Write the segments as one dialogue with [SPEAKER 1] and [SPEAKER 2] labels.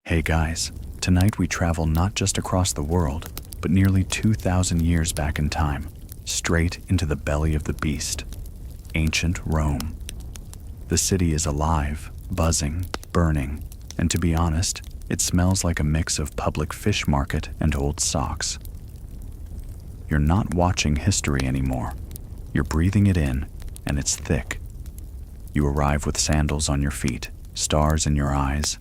[SPEAKER 1] Hey guys, tonight we travel not just across the world, but nearly 2,000 years back in time, straight into the belly of the beast, ancient Rome. The city is alive, buzzing, burning, and to be honest, it smells like a mix of public fish market and old socks. You're not watching history anymore. You're breathing it in, and it's thick. You arrive with sandals on your feet, stars in your eyes,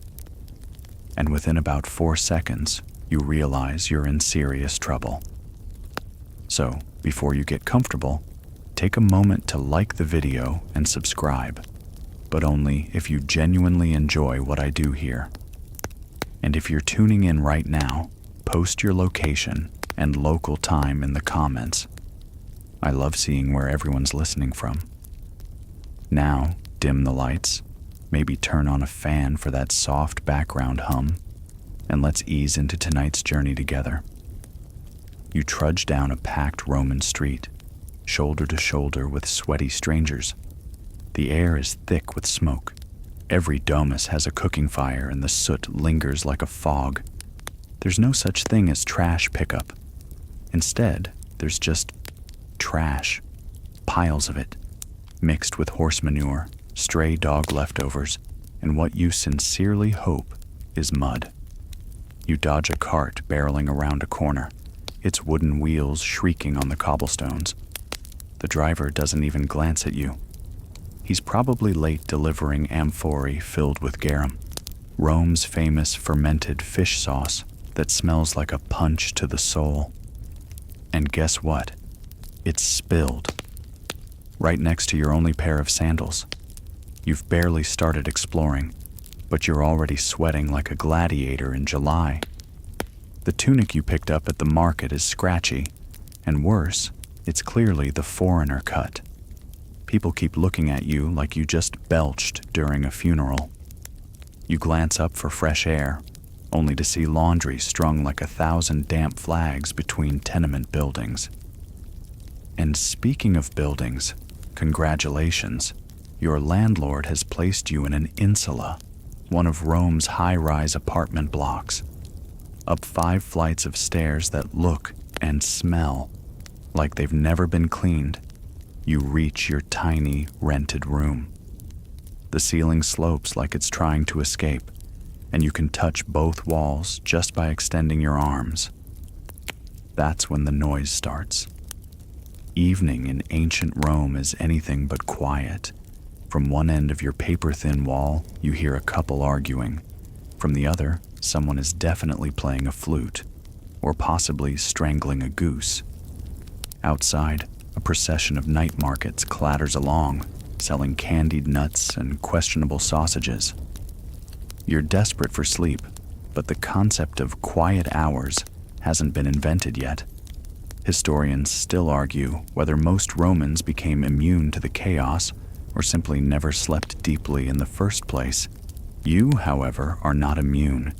[SPEAKER 1] and within about 4 seconds, you realize you're in serious trouble. So, before you get comfortable, take a moment to like the video and subscribe, but only if you genuinely enjoy what I do here. And if you're tuning in right now, post your location and local time in the comments. I love seeing where everyone's listening from. Now, dim the lights, maybe turn on a fan for that soft background hum, and let's ease into tonight's journey together. You trudge down a packed Roman street, shoulder to shoulder with sweaty strangers. The air is thick with smoke. Every domus has a cooking fire and the soot lingers like a fog. There's no such thing as trash pickup. Instead, there's just trash, piles of it, mixed with horse manure, stray dog leftovers, and what you sincerely hope is mud. You dodge a cart barreling around a corner, its wooden wheels shrieking on the cobblestones. The driver doesn't even glance at you. He's probably late delivering amphorae filled with garum, Rome's famous fermented fish sauce that smells like a punch to the soul. And guess what? It's spilled. Right next to your only pair of sandals. You've barely started exploring, but you're already sweating like a gladiator in July. The tunic you picked up at the market is scratchy, and worse, it's clearly the foreigner cut. People keep looking at you like you just belched during a funeral. You glance up for fresh air, only to see laundry strung like 1,000 damp flags between tenement buildings. And speaking of buildings, congratulations. Your landlord has placed you in an insula, one of Rome's high-rise apartment blocks, up 5 flights of stairs that look and smell like they've never been cleaned. You reach your tiny, rented room. The ceiling slopes like it's trying to escape, and you can touch both walls just by extending your arms. That's when the noise starts. Evening in ancient Rome is anything but quiet. From one end of your paper-thin wall, you hear a couple arguing. From the other, someone is definitely playing a flute, or possibly strangling a goose. Outside, a procession of night markets clatters along, selling candied nuts and questionable sausages. You're desperate for sleep, but the concept of quiet hours hasn't been invented yet. Historians still argue whether most Romans became immune to the chaos or simply never slept deeply in the first place. You, however, are not immune.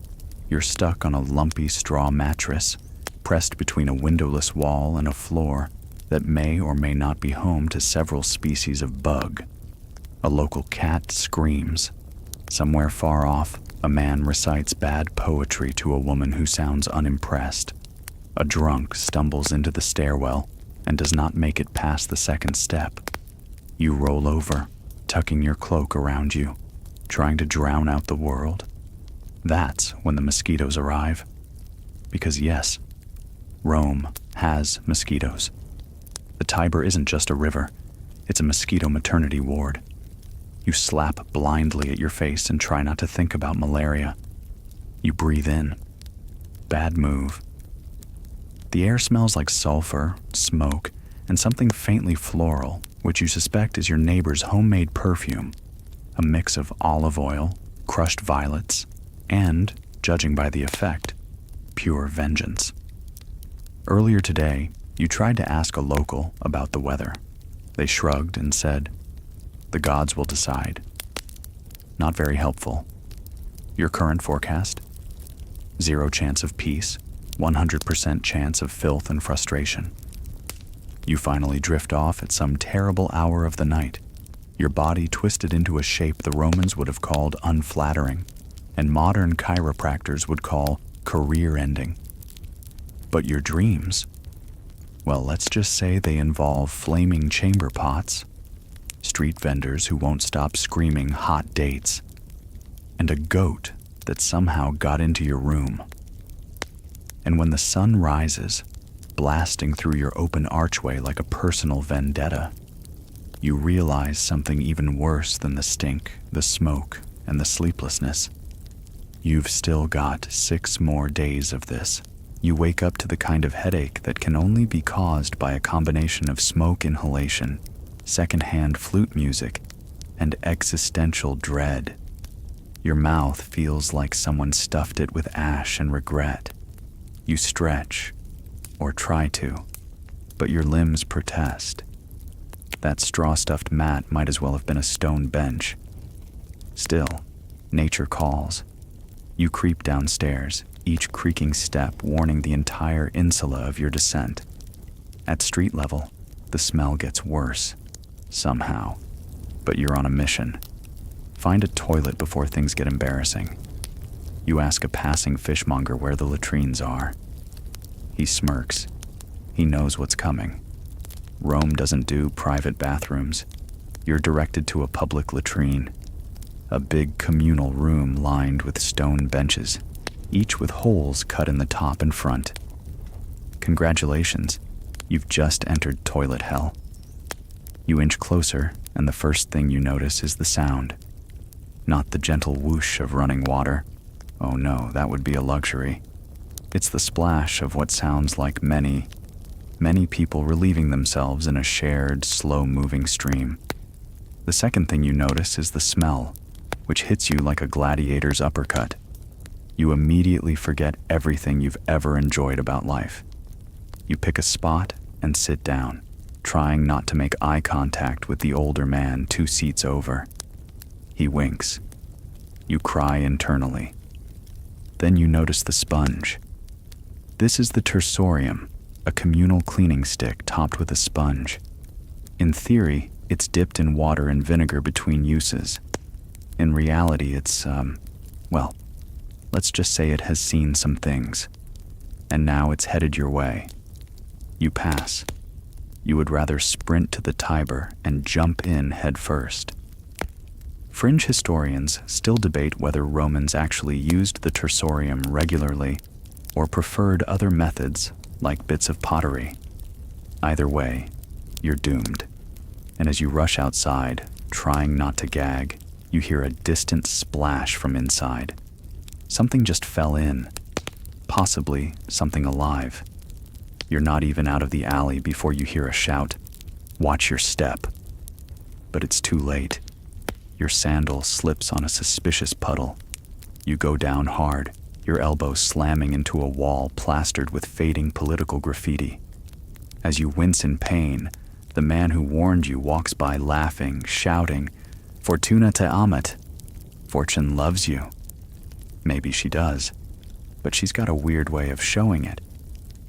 [SPEAKER 1] You're stuck on a lumpy straw mattress, pressed between a windowless wall and a floor that may or may not be home to several species of bug. A local cat screams. Somewhere far off, a man recites bad poetry to a woman who sounds unimpressed. A drunk stumbles into the stairwell and does not make it past the second step. You roll over, tucking your cloak around you, trying to drown out the world. That's when the mosquitoes arrive. Because yes, Rome has mosquitoes. The Tiber isn't just a river, it's a mosquito maternity ward. You slap blindly at your face and try not to think about malaria. You breathe in. Bad move. The air smells like sulfur, smoke, and something faintly floral, which you suspect is your neighbor's homemade perfume, a mix of olive oil, crushed violets, and, judging by the effect, pure vengeance. Earlier today, you tried to ask a local about the weather. They shrugged and said, "The gods will decide." Not very helpful. Your current forecast? 0 chance of peace, 100% chance of filth and frustration. You finally drift off at some terrible hour of the night, your body twisted into a shape the Romans would have called unflattering, and modern chiropractors would call career-ending. But your dreams? Well, let's just say they involve flaming chamber pots, street vendors who won't stop screaming hot dates, and a goat that somehow got into your room. And when the sun rises, blasting through your open archway like a personal vendetta, you realize something even worse than the stink, the smoke, and the sleeplessness. You've still got 6 more days of this. You wake up to the kind of headache that can only be caused by a combination of smoke inhalation, secondhand flute music, and existential dread. Your mouth feels like someone stuffed it with ash and regret. You stretch, or try to, but your limbs protest. That straw-stuffed mat might as well have been a stone bench. Still, nature calls. You creep downstairs, each creaking step warning the entire insula of your descent. At street level, the smell gets worse, somehow, but you're on a mission. Find a toilet before things get embarrassing. You ask a passing fishmonger where the latrines are. He smirks. He knows what's coming. Rome doesn't do private bathrooms. You're directed to a public latrine, a big communal room lined with stone benches, each with holes cut in the top and front. Congratulations, you've just entered toilet hell. You inch closer, and the first thing you notice is the sound. Not the gentle whoosh of running water. Oh no, that would be a luxury. It's the splash of what sounds like many people relieving themselves in a shared, slow-moving stream. The second thing you notice is the smell, which hits you like a gladiator's uppercut. You immediately forget everything you've ever enjoyed about life. You pick a spot and sit down, trying not to make eye contact with the older man 2 seats over. He winks. You cry internally. Then you notice the sponge. This is the tersorium, a communal cleaning stick topped with a sponge. In theory, it's dipped in water and vinegar between uses. In reality, it's, well, let's just say it has seen some things. And now it's headed your way. You pass. You would rather sprint to the Tiber and jump in head first. Fringe historians still debate whether Romans actually used the tersorium regularly or preferred other methods like bits of pottery. Either way, you're doomed. And as you rush outside, trying not to gag, you hear a distant splash from inside. Something just fell in, possibly something alive. You're not even out of the alley before you hear a shout, "Watch your step." But it's too late. Your sandal slips on a suspicious puddle. You go down hard, your elbow slamming into a wall plastered with fading political graffiti. As you wince in pain, the man who warned you walks by laughing, shouting, "Fortuna te amat." Fortune loves you. Maybe she does, but she's got a weird way of showing it.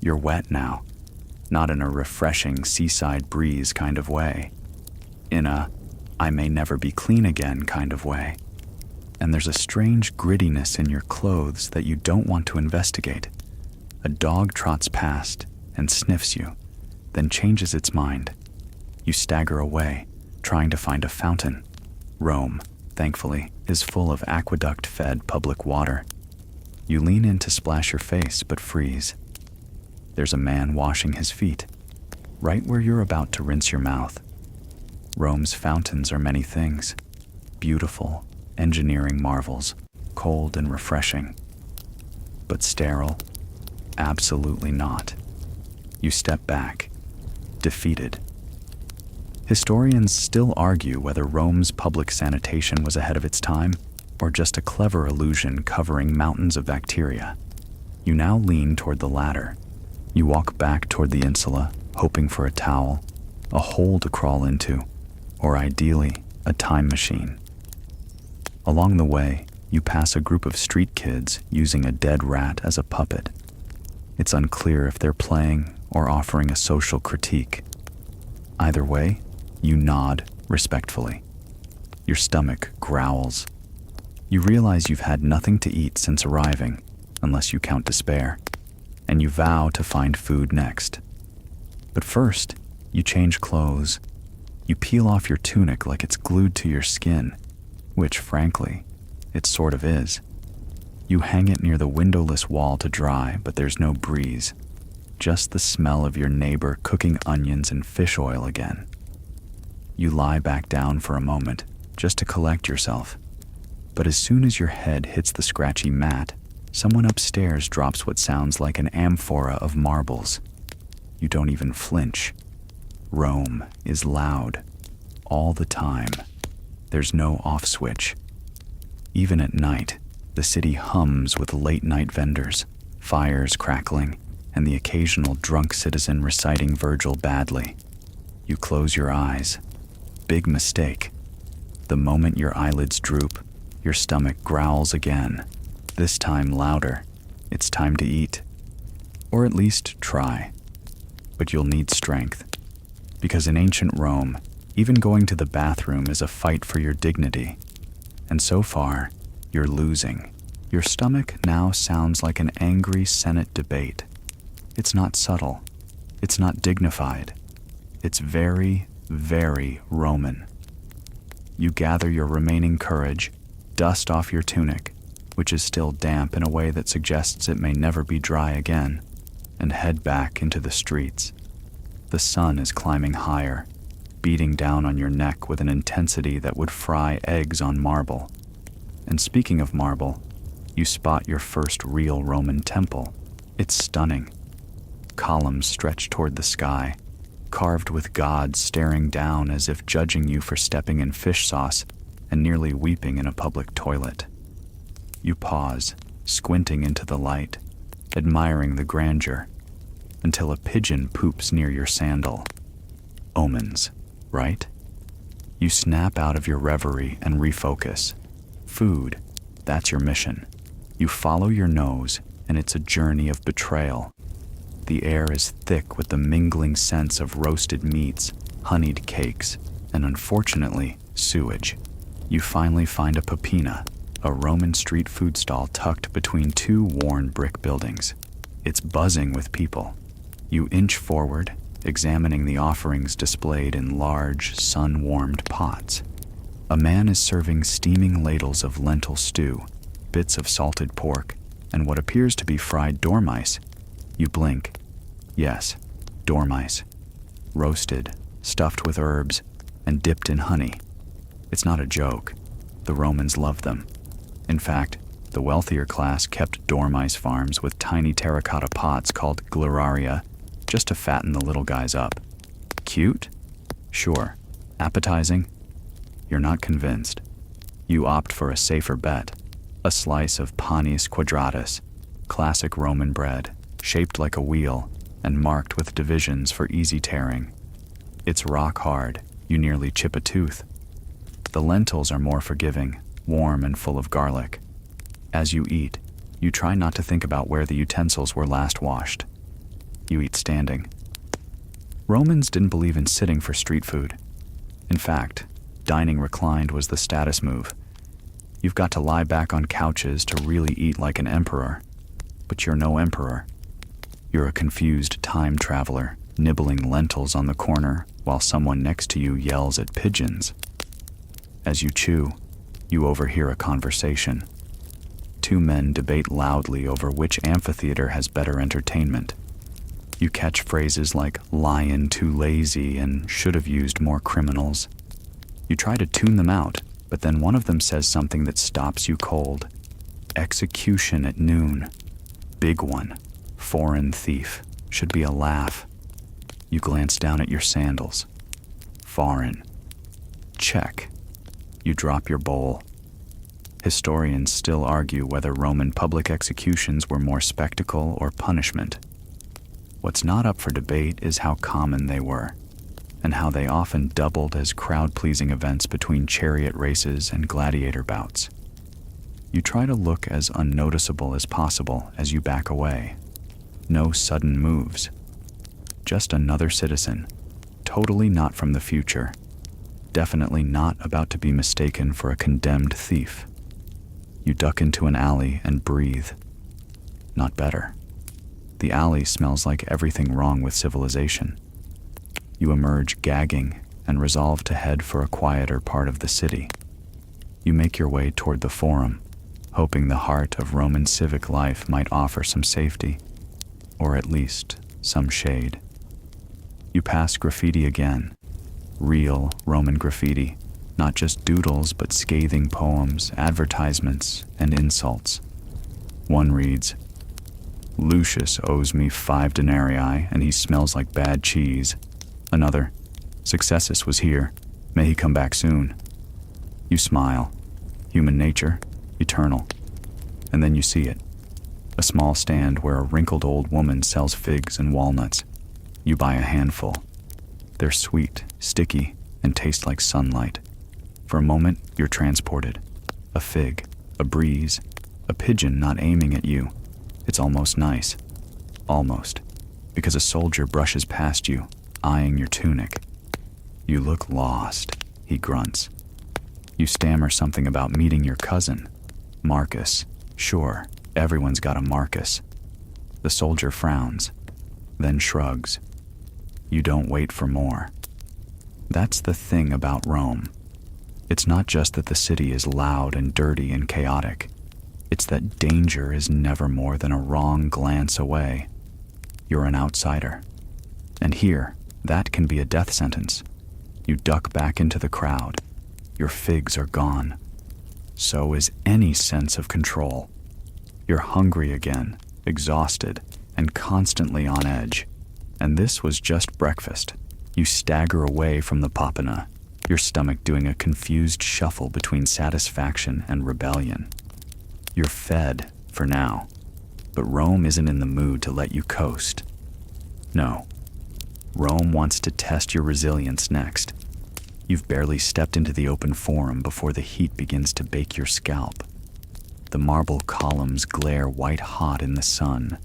[SPEAKER 1] You're wet now, not in a refreshing seaside breeze kind of way. In a "I may never be clean again" kind of way. And there's a strange grittiness in your clothes that you don't want to investigate. A dog trots past and sniffs you, then changes its mind. You stagger away, trying to find a fountain. Rome, thankfully, is full of aqueduct-fed public water. You lean in to splash your face, but freeze. There's a man washing his feet, right where you're about to rinse your mouth. Rome's fountains are many things. Beautiful, engineering marvels, cold and refreshing. But sterile? Absolutely not. You step back, defeated. Historians still argue whether Rome's public sanitation was ahead of its time or just a clever illusion covering mountains of bacteria. You now lean toward the latter. You walk back toward the insula, hoping for a towel, a hole to crawl into, or ideally, a time machine. Along the way, you pass a group of street kids using a dead rat as a puppet. It's unclear if they're playing or offering a social critique. Either way, you nod respectfully. Your stomach growls. You realize you've had nothing to eat since arriving, unless you count despair, and you vow to find food next. But first, you change clothes. You peel off your tunic like it's glued to your skin, which, frankly, it sort of is. You hang it near the windowless wall to dry, but there's no breeze, just the smell of your neighbor cooking onions and fish oil again. You lie back down for a moment, just to collect yourself. But as soon as your head hits the scratchy mat, someone upstairs drops what sounds like an amphora of marbles. You don't even flinch. Rome is loud, all the time. There's no off switch. Even at night, the city hums with late-night vendors, fires crackling, and the occasional drunk citizen reciting Virgil badly. You close your eyes. Big mistake. The moment your eyelids droop, your stomach growls again, this time louder. It's time to eat. Or at least try. But you'll need strength. Because in ancient Rome, even going to the bathroom is a fight for your dignity. And so far, you're losing. Your stomach now sounds like an angry Senate debate. It's not subtle. It's not dignified. It's very, very Roman. You gather your remaining courage, dust off your tunic, which is still damp in a way that suggests it may never be dry again, and head back into the streets. The sun is climbing higher, beating down on your neck with an intensity that would fry eggs on marble. And speaking of marble, you spot your first real Roman temple. It's stunning. Columns stretch toward the sky, carved with gods staring down as if judging you for stepping in fish sauce and nearly weeping in a public toilet. You pause, squinting into the light, admiring the grandeur, until a pigeon poops near your sandal. Omens, right? You snap out of your reverie and refocus. Food, that's your mission. You follow your nose, and it's a journey of betrayal. The air is thick with the mingling scents of roasted meats, honeyed cakes, and unfortunately, sewage. You finally find a pepina, a Roman street food stall tucked between two worn brick buildings. It's buzzing with people. You inch forward, examining the offerings displayed in large, sun-warmed pots. A man is serving steaming ladles of lentil stew, bits of salted pork, and what appears to be fried dormice. You blink. Yes, dormice. Roasted, stuffed with herbs, and dipped in honey. It's not a joke. The Romans loved them. In fact, the wealthier class kept dormice farms with tiny terracotta pots called glararia, just to fatten the little guys up. Cute? Sure. Appetizing? You're not convinced. You opt for a safer bet. A slice of panis quadratus, classic Roman bread, shaped like a wheel and marked with divisions for easy tearing. It's rock hard. You nearly chip a tooth. The lentils are more forgiving, warm and full of garlic. As you eat, you try not to think about where the utensils were last washed. You eat standing. Romans didn't believe in sitting for street food. In fact, dining reclined was the status move. You've got to lie back on couches to really eat like an emperor. But you're no emperor. You're a confused time traveler, nibbling lentils on the corner while someone next to you yells at pigeons. As you chew, you overhear a conversation. Two men debate loudly over which amphitheater has better entertainment. You catch phrases like lion too lazy and should have used more criminals. You try to tune them out, but then one of them says something that stops you cold. Execution at noon. Big one. Foreign thief. Should be a laugh. You glance down at your sandals. Foreign. Check. You drop your bowl. Historians still argue whether Roman public executions were more spectacle or punishment. What's not up for debate is how common they were, and how they often doubled as crowd-pleasing events between chariot races and gladiator bouts. You try to look as unnoticeable as possible as you back away. No sudden moves. Just another citizen, totally not from the future, definitely not about to be mistaken for a condemned thief. You duck into an alley and breathe. Not better. The alley smells like everything wrong with civilization. You emerge gagging and resolve to head for a quieter part of the city. You make your way toward the Forum, hoping the heart of Roman civic life might offer some safety, or at least some shade. You pass graffiti again. Real Roman graffiti, not just doodles but scathing poems, advertisements, and insults. One reads, "Lucius owes me 5 denarii and he smells like bad cheese." Another, "Successus was here. May he come back soon." You smile. Human nature, eternal. And then you see it. A small stand where a wrinkled old woman sells figs and walnuts. You buy a handful. They're sweet, sticky, and taste like sunlight. For a moment, you're transported. A fig, a breeze, a pigeon not aiming at you. It's almost nice. Almost. Because a soldier brushes past you, eyeing your tunic. "You look lost," he grunts. You stammer something about meeting your cousin. Marcus. Sure, everyone's got a Marcus. The soldier frowns, then shrugs. You don't wait for more. That's the thing about Rome. It's not just that the city is loud and dirty and chaotic. It's that danger is never more than a wrong glance away. You're an outsider. And here, that can be a death sentence. You duck back into the crowd. Your figs are gone. So is any sense of control. You're hungry again, exhausted, and constantly on edge. And this was just breakfast. You stagger away from the papana, your stomach doing a confused shuffle between satisfaction and rebellion. You're fed, for now. But Rome isn't in the mood to let you coast. No. Rome wants to test your resilience next. You've barely stepped into the open forum before the heat begins to bake your scalp. The marble columns glare white-hot in the sun,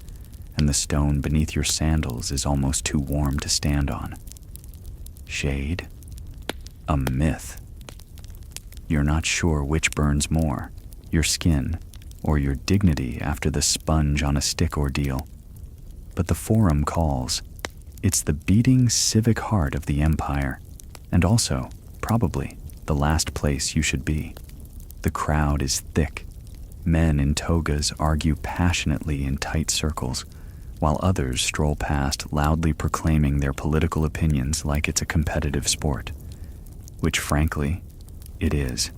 [SPEAKER 1] and the stone beneath your sandals is almost too warm to stand on. Shade? A myth. You're not sure which burns more, your skin or your dignity after the sponge on a stick ordeal. But the forum calls. It's the beating civic heart of the empire, and also, probably, the last place you should be. The crowd is thick. Men in togas argue passionately in tight circles, while others stroll past loudly proclaiming their political opinions like it's a competitive sport. Which, frankly, it is.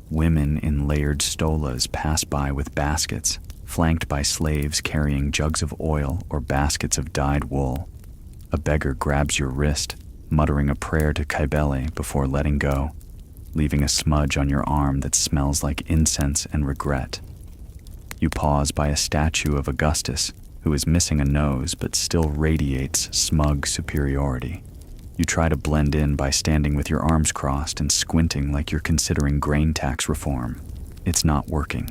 [SPEAKER 1] Women in layered stolas pass by with baskets, flanked by slaves carrying jugs of oil or baskets of dyed wool. A beggar grabs your wrist, muttering a prayer to Cybele before letting go, leaving a smudge on your arm that smells like incense and regret. You pause by a statue of Augustus, who is missing a nose but still radiates smug superiority. You try to blend in by standing with your arms crossed and squinting like you're considering grain tax reform. It's not working.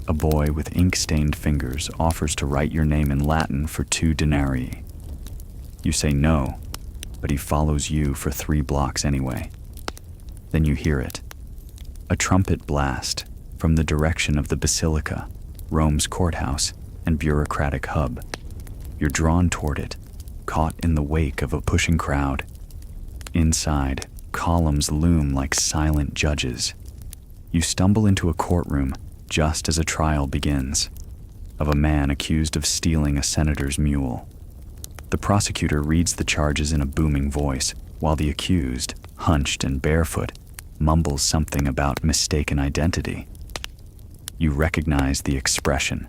[SPEAKER 1] A boy with ink-stained fingers offers to write your name in Latin for 2 denarii. You say no, but he follows you for 3 blocks anyway. Then you hear it. A trumpet blast from the direction of the Basilica, Rome's courthouse and bureaucratic hub. You're drawn toward it, caught in the wake of a pushing crowd. Inside, columns loom like silent judges. You stumble into a courtroom just as a trial begins, of a man accused of stealing a senator's mule. The prosecutor reads the charges in a booming voice, while the accused, hunched and barefoot, mumbles something about mistaken identity. You recognize the expression,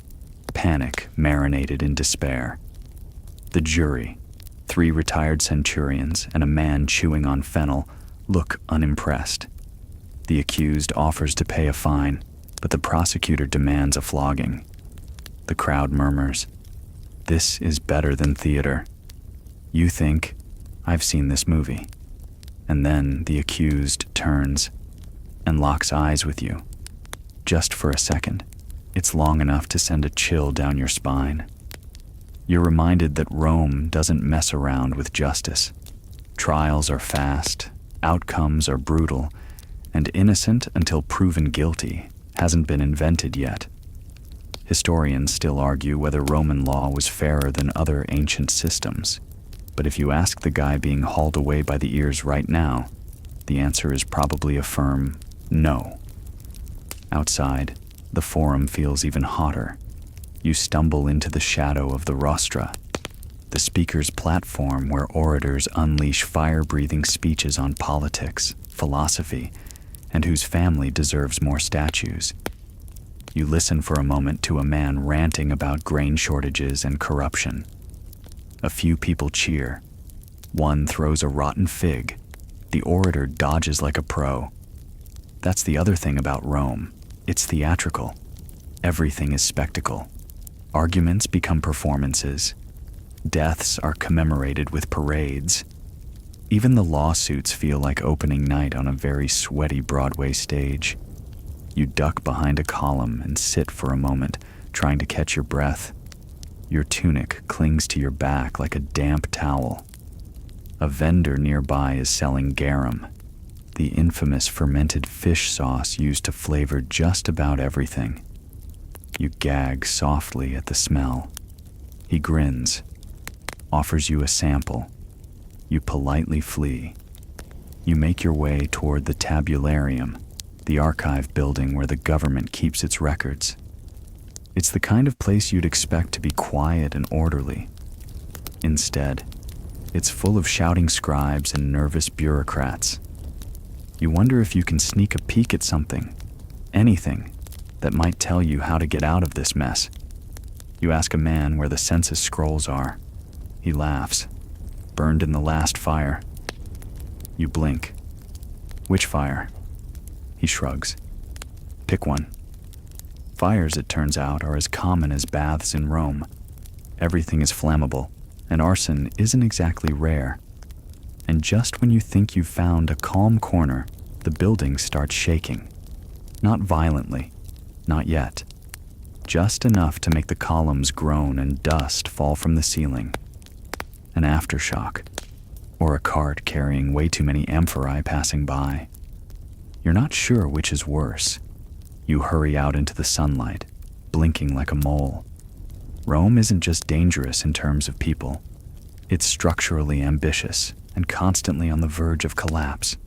[SPEAKER 1] panic marinated in despair. The jury, 3 retired centurions and a man chewing on fennel, look unimpressed. The accused offers to pay a fine, but the prosecutor demands a flogging. The crowd murmurs, "This is better than theater." You think, "I've seen this movie." And then the accused turns and locks eyes with you. Just for a second. It's long enough to send a chill down your spine. You're reminded that Rome doesn't mess around with justice. Trials are fast, outcomes are brutal, and innocent until proven guilty hasn't been invented yet. Historians still argue whether Roman law was fairer than other ancient systems, but if you ask the guy being hauled away by the ears right now, the answer is probably a firm no. Outside, the forum feels even hotter. You stumble into the shadow of the rostra, the speaker's platform where orators unleash fire-breathing speeches on politics, philosophy, and whose family deserves more statues. You listen for a moment to a man ranting about grain shortages and corruption. A few people cheer. One throws a rotten fig. The orator dodges like a pro. That's the other thing about Rome. It's theatrical. Everything is spectacle. Arguments become performances. Deaths are commemorated with parades. Even the lawsuits feel like opening night on a very sweaty Broadway stage. You duck behind a column and sit for a moment, trying to catch your breath. Your tunic clings to your back like a damp towel. A vendor nearby is selling garum, the infamous fermented fish sauce used to flavor just about everything. You gag softly at the smell. He grins, offers you a sample. You politely flee. You make your way toward the tabularium, the archive building where the government keeps its records. It's the kind of place you'd expect to be quiet and orderly. Instead, it's full of shouting scribes and nervous bureaucrats. You wonder if you can sneak a peek at something, anything, that might tell you how to get out of this mess. You ask a man where the census scrolls are. He laughs. Burned in the last fire. You blink. Which fire? He shrugs. Pick one. Fires, it turns out, are as common as baths in Rome. Everything is flammable, and arson isn't exactly rare. And just when you think you've found a calm corner, the building starts shaking. Not violently, not yet. Just enough to make the columns groan and dust fall from the ceiling. An aftershock, or a cart carrying way too many amphorae passing by. You're not sure which is worse. You hurry out into the sunlight, blinking like a mole. Rome isn't just dangerous in terms of people. It's structurally ambitious and constantly on the verge of collapse.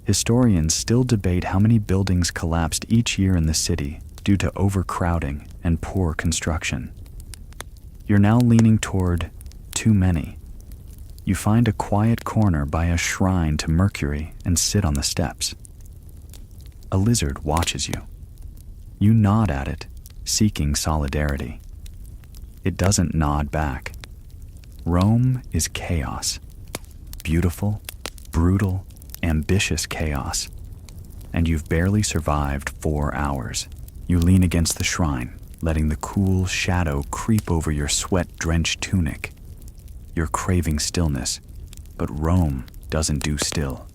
[SPEAKER 1] Historians still debate how many buildings collapsed each year in the city due to overcrowding and poor construction. You're now leaning toward too many. You find a quiet corner by a shrine to Mercury and sit on the steps. A lizard watches you. You nod at it, seeking solidarity. It doesn't nod back. Rome is chaos. Beautiful, brutal, ambitious chaos. And you've barely survived 4 hours. You lean against the shrine, letting the cool shadow creep over your sweat-drenched tunic. You're craving stillness, but Rome doesn't do still.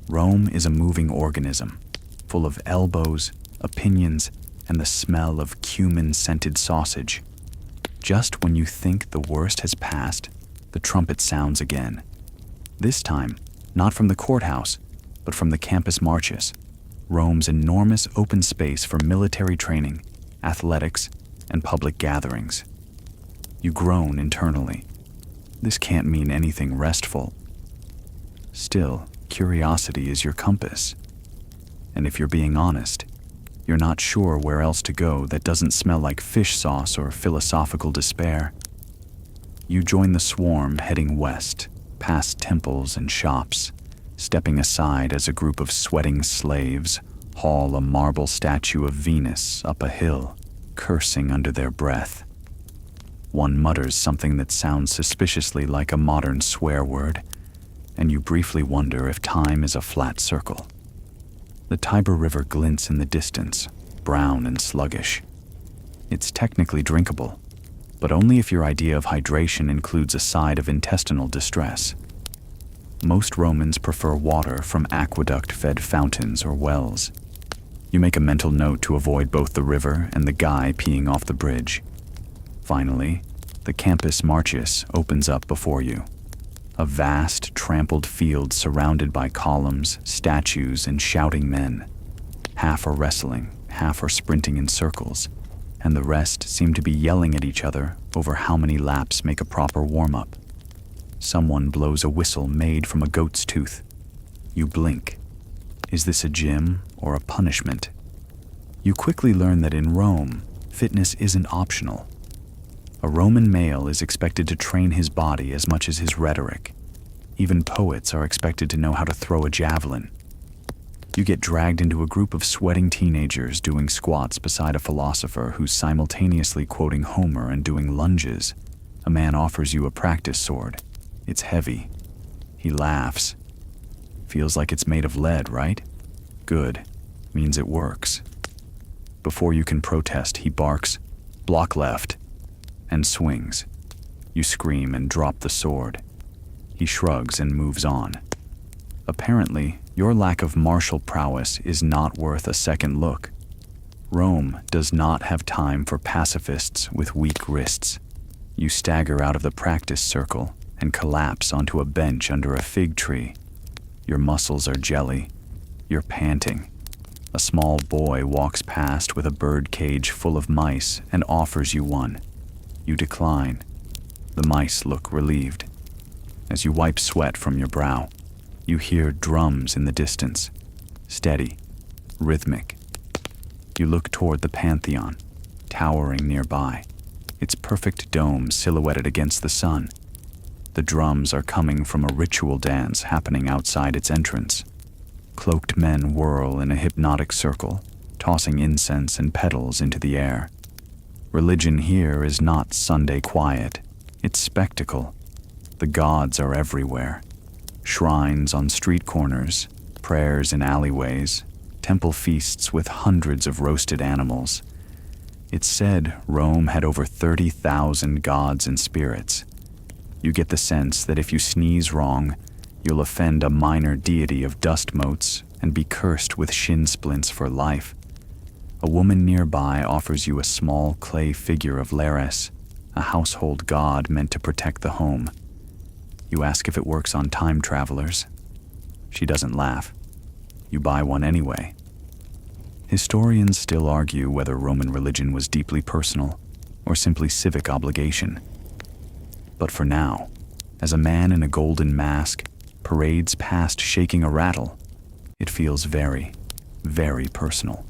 [SPEAKER 1] Rome is a moving organism, full of elbows, opinions, and the smell of cumin-scented sausage. Just when you think the worst has passed, the trumpet sounds again. This time, not from the courthouse, but from the campus marches, Rome's enormous open space for military training, athletics, and public gatherings. You groan internally. This can't mean anything restful. Still, curiosity is your compass. And if you're being honest, you're not sure where else to go that doesn't smell like fish sauce or philosophical despair. You join the swarm heading west, past temples and shops, stepping aside as a group of sweating slaves haul a marble statue of Venus up a hill, cursing under their breath. One mutters something that sounds suspiciously like a modern swear word, and you briefly wonder if time is a flat circle. The Tiber River glints in the distance, brown and sluggish. It's technically drinkable, but only if your idea of hydration includes a side of intestinal distress. Most Romans prefer water from aqueduct-fed fountains or wells. You make a mental note to avoid both the river and the guy peeing off the bridge. Finally, the campus Martius opens up before you. A vast, trampled field surrounded by columns, statues, and shouting men. Half are wrestling, half are sprinting in circles, and the rest seem to be yelling at each other over how many laps make a proper warm-up. Someone blows a whistle made from a goat's tooth. You blink. Is this a gym or a punishment? You quickly learn that in Rome, fitness isn't optional. A Roman male is expected to train his body as much as his rhetoric. Even poets are expected to know how to throw a javelin. You get dragged into a group of sweating teenagers doing squats beside a philosopher who's simultaneously quoting Homer and doing lunges. A man offers you a practice sword. It's heavy. He laughs. Feels like it's made of lead, right? Good. Means it works. Before you can protest, he barks, "Block left," and swings. You scream and drop the sword. He shrugs and moves on. Apparently, your lack of martial prowess is not worth a second look. Rome does not have time for pacifists with weak wrists. You stagger out of the practice circle and collapse onto a bench under a fig tree. Your muscles are jelly. You're panting. A small boy walks past with a bird cage full of mice and offers you one. You decline. The mice look relieved. As you wipe sweat from your brow, you hear drums in the distance. Steady, rhythmic. You look toward the Pantheon, towering nearby, its perfect dome silhouetted against the sun. The drums are coming from a ritual dance happening outside its entrance. Cloaked men whirl in a hypnotic circle, tossing incense and petals into the air. Religion here is not Sunday quiet, it's spectacle. The gods are everywhere. Shrines on street corners, prayers in alleyways, temple feasts with hundreds of roasted animals. It's said Rome had over 30,000 gods and spirits. You get the sense that if you sneeze wrong, you'll offend a minor deity of dust motes and be cursed with shin splints for life. A woman nearby offers you a small clay figure of Lares, a household god meant to protect the home. You ask if it works on time travelers. She doesn't laugh. You buy one anyway. Historians still argue whether Roman religion was deeply personal or simply civic obligation. But for now, as a man in a golden mask parades past shaking a rattle, it feels very, very personal.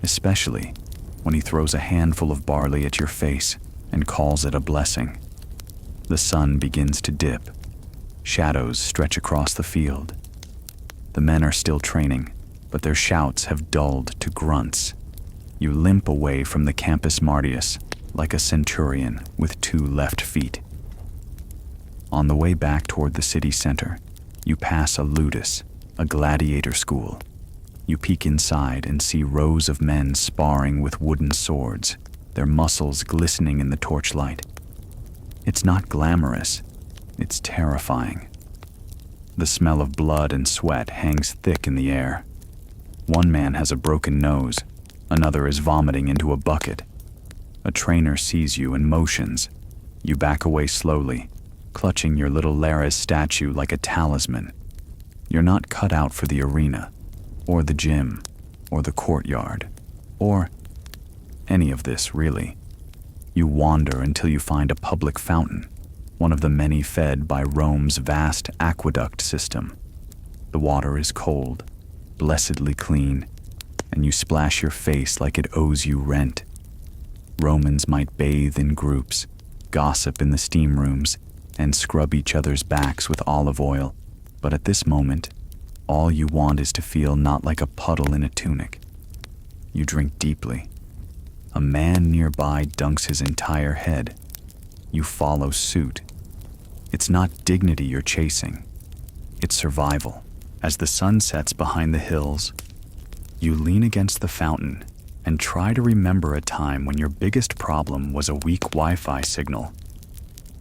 [SPEAKER 1] Especially when he throws a handful of barley at your face and calls it a blessing. The sun begins to dip. Shadows stretch across the field. The men are still training, but their shouts have dulled to grunts. You limp away from the Campus Martius like a centurion with two left feet. On the way back toward the city center, you pass a ludus, a gladiator school. You peek inside and see rows of men sparring with wooden swords, their muscles glistening in the torchlight. It's not glamorous, it's terrifying. The smell of blood and sweat hangs thick in the air. One man has a broken nose, another is vomiting into a bucket. A trainer sees you and motions. You back away slowly, clutching your little Lares statue like a talisman. You're not cut out for the arena, or the gym, or the courtyard, or any of this, really. You wander until you find a public fountain, one of the many fed by Rome's vast aqueduct system. The water is cold, blessedly clean, and you splash your face like it owes you rent. Romans might bathe in groups, gossip in the steam rooms, and scrub each other's backs with olive oil, but at this moment, all you want is to feel not like a puddle in a tunic. You drink deeply. A man nearby dunks his entire head. You follow suit. It's not dignity you're chasing. It's survival. As the sun sets behind the hills, you lean against the fountain and try to remember a time when your biggest problem was a weak Wi-Fi signal.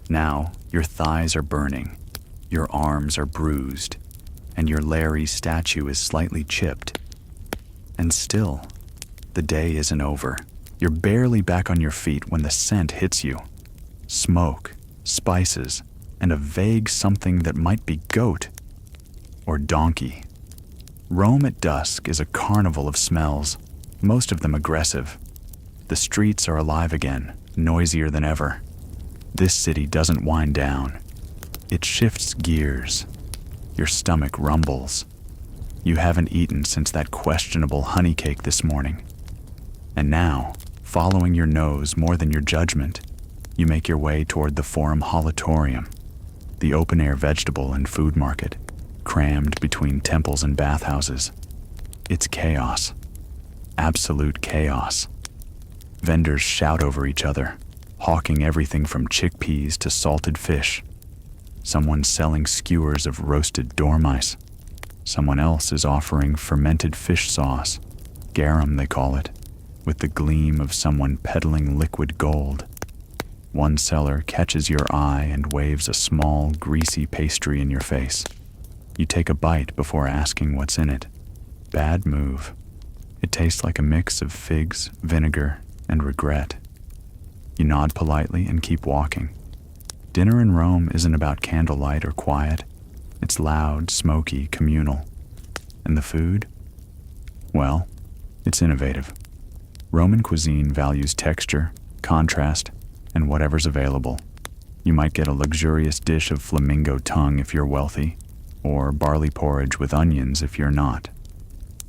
[SPEAKER 1] Now, your thighs are burning, your arms are bruised, and your Larry statue is slightly chipped. And still, the day isn't over. You're barely back on your feet when the scent hits you. Smoke, spices, and a vague something that might be goat or donkey. Rome at dusk is a carnival of smells. most of them aggressive. The streets are alive again, noisier than ever. This city doesn't wind down. It shifts gears. Your stomach rumbles. You haven't eaten since that questionable honey cake this morning. And now, following your nose more than your judgment, you make your way toward the Forum Holitorium, the open-air vegetable and food market, crammed between temples and bathhouses. It's chaos. Absolute chaos. Vendors shout over each other, hawking everything from chickpeas to salted fish. Someone's selling skewers of roasted dormice. Someone else is offering fermented fish sauce, garum they call it, with the gleam of someone peddling liquid gold. One seller catches your eye and waves a small, greasy pastry in your face. You take a bite before asking what's in it. Bad move. It tastes like a mix of figs, vinegar, and regret. You nod politely and keep walking. Dinner in Rome isn't about candlelight or quiet. It's loud, smoky, communal. And the food? Well, it's innovative. Roman cuisine values texture, contrast, and whatever's available. You might get a luxurious dish of flamingo tongue if you're wealthy, or barley porridge with onions if you're not.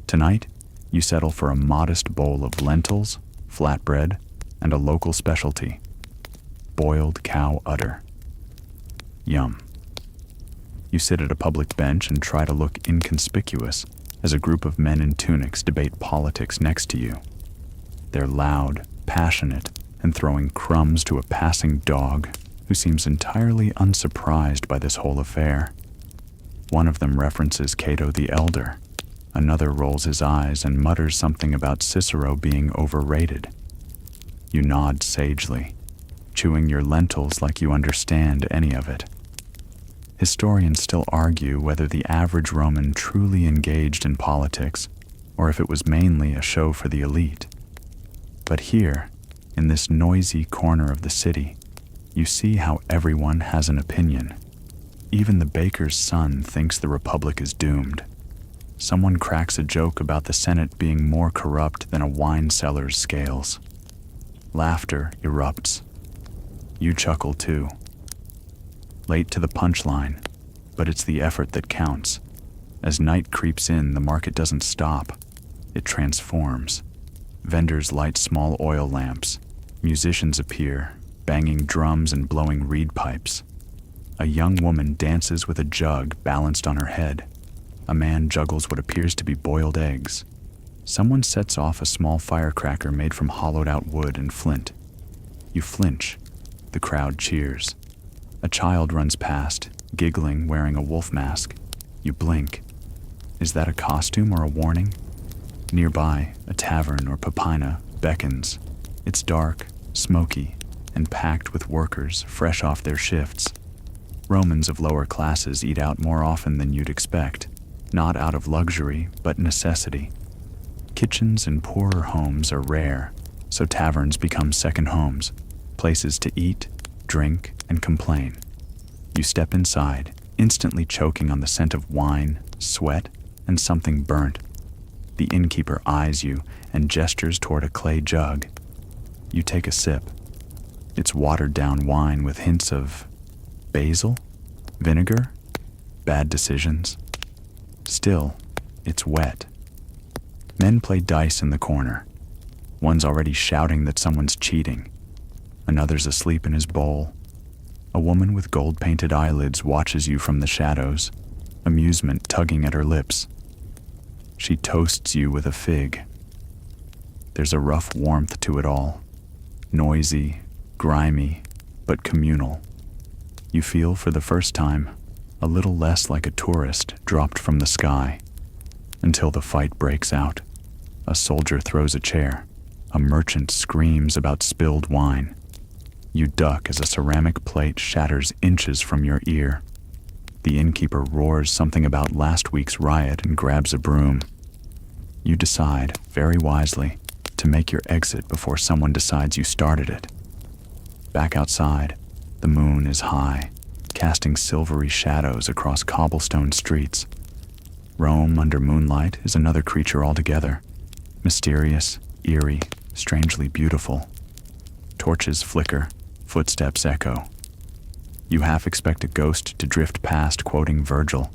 [SPEAKER 1] Tonight, you settle for a modest bowl of lentils, flatbread, and a local specialty, boiled cow udder. Yum. You sit at a public bench and try to look inconspicuous as a group of men in tunics debate politics next to you. They're loud, passionate, and throwing crumbs to a passing dog who seems entirely unsurprised by this whole affair. One of them references Cato the Elder. Another rolls his eyes and mutters something about Cicero being overrated. You nod sagely, chewing your lentils like you understand any of it. Historians still argue whether the average Roman truly engaged in politics, or if it was mainly a show for the elite. But here, in this noisy corner of the city, you see how everyone has an opinion. Even the baker's son thinks the Republic is doomed. Someone cracks a joke about the Senate being more corrupt than a wine cellar's scales. Laughter erupts. You chuckle too. Late to the punchline, but it's the effort that counts. As night creeps in, the market doesn't stop. It transforms. Vendors light small oil lamps. Musicians appear, banging drums and blowing reed pipes. A young woman dances with a jug balanced on her head. A man juggles what appears to be boiled eggs. Someone sets off a small firecracker made from hollowed-out wood and flint. You flinch. The crowd cheers. A child runs past, giggling, wearing a wolf mask. You blink. Is that a costume or a warning? Nearby, a tavern or papina beckons. It's dark, smoky, and packed with workers fresh off their shifts. Romans of lower classes eat out more often than you'd expect, not out of luxury, but necessity. Kitchens in poorer homes are rare, so taverns become second homes, places to eat, drink, and complain. You step inside, instantly choking on the scent of wine, sweat, and something burnt. The innkeeper eyes you and gestures toward a clay jug. You take a sip. It's watered-down wine with hints of basil, vinegar, bad decisions. Still, it's wet. Men play dice in the corner. One's already shouting that someone's cheating. Another's asleep in his bowl. A woman with gold-painted eyelids watches you from the shadows, amusement tugging at her lips. She toasts you with a fig. There's a rough warmth to it all. Noisy, grimy, but communal. You feel for the first time a little less like a tourist dropped from the sky, until the fight breaks out. A soldier throws a chair. A merchant screams about spilled wine. You duck as a ceramic plate shatters inches from your ear. The innkeeper roars something about last week's riot and grabs a broom. You decide, very wisely, to make your exit before someone decides you started it. Back outside, the moon is high, casting silvery shadows across cobblestone streets. Rome under moonlight is another creature altogether, Mysterious, eerie, strangely beautiful. Torches flicker, footsteps echo. You half expect a ghost to drift past quoting Virgil.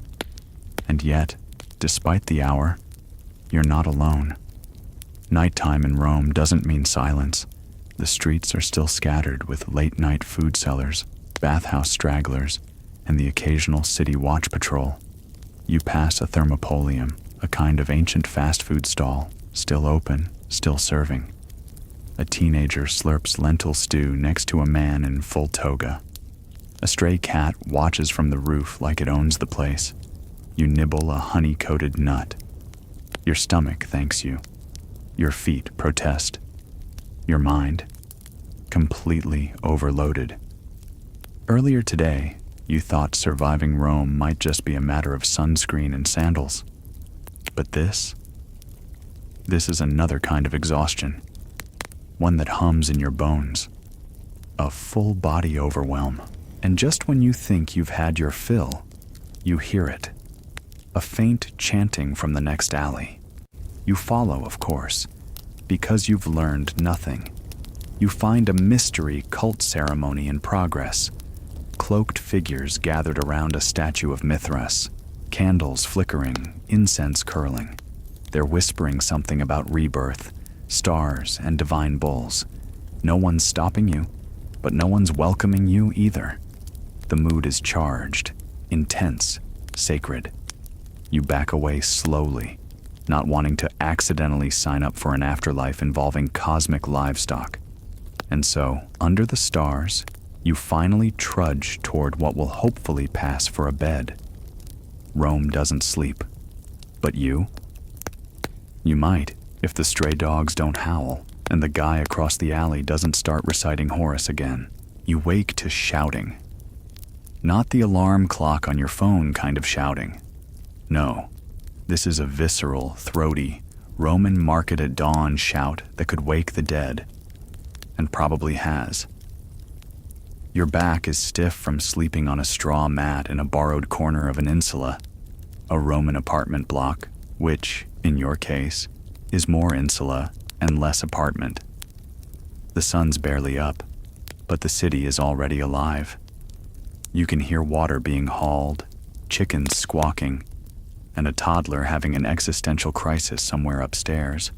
[SPEAKER 1] And yet, despite the hour, you're not alone. Nighttime in Rome doesn't mean silence. The streets are still scattered with late-night food sellers, bathhouse stragglers, and the occasional city watch patrol. You pass a thermopolium, a kind of ancient fast food stall, still open, still serving. A teenager slurps lentil stew next to a man in full toga. A stray cat watches from the roof like it owns the place. You nibble a honey-coated nut. Your stomach thanks you. Your feet protest. Your mind, completely overloaded. Earlier today, you thought surviving Rome might just be a matter of sunscreen and sandals. But this is another kind of exhaustion. One that hums in your bones. A full-body overwhelm. And just when you think you've had your fill, you hear it. A faint chanting from the next alley. You follow, of course, because you've learned nothing. You find a mystery cult ceremony in progress. Cloaked figures gathered around a statue of Mithras, candles flickering, incense curling. They're whispering something about rebirth, stars, and divine bulls. No one's stopping you, but no one's welcoming you either. The mood is charged, intense, sacred. You back away slowly, not wanting to accidentally sign up for an afterlife involving cosmic livestock. And so, under the stars, you finally trudge toward what will hopefully pass for a bed. Rome doesn't sleep. But you? You might, if the stray dogs don't howl, and the guy across the alley doesn't start reciting Horace again. You wake to shouting. Not the alarm clock on your phone kind of shouting. No, this is a visceral, throaty, Roman market at dawn shout that could wake the dead, and probably has. Your back is stiff from sleeping on a straw mat in a borrowed corner of an insula, a Roman apartment block, which, in your case, is more insula and less apartment. The sun's barely up, but the city is already alive. You can hear water being hauled, chickens squawking, and a toddler having an existential crisis somewhere upstairs.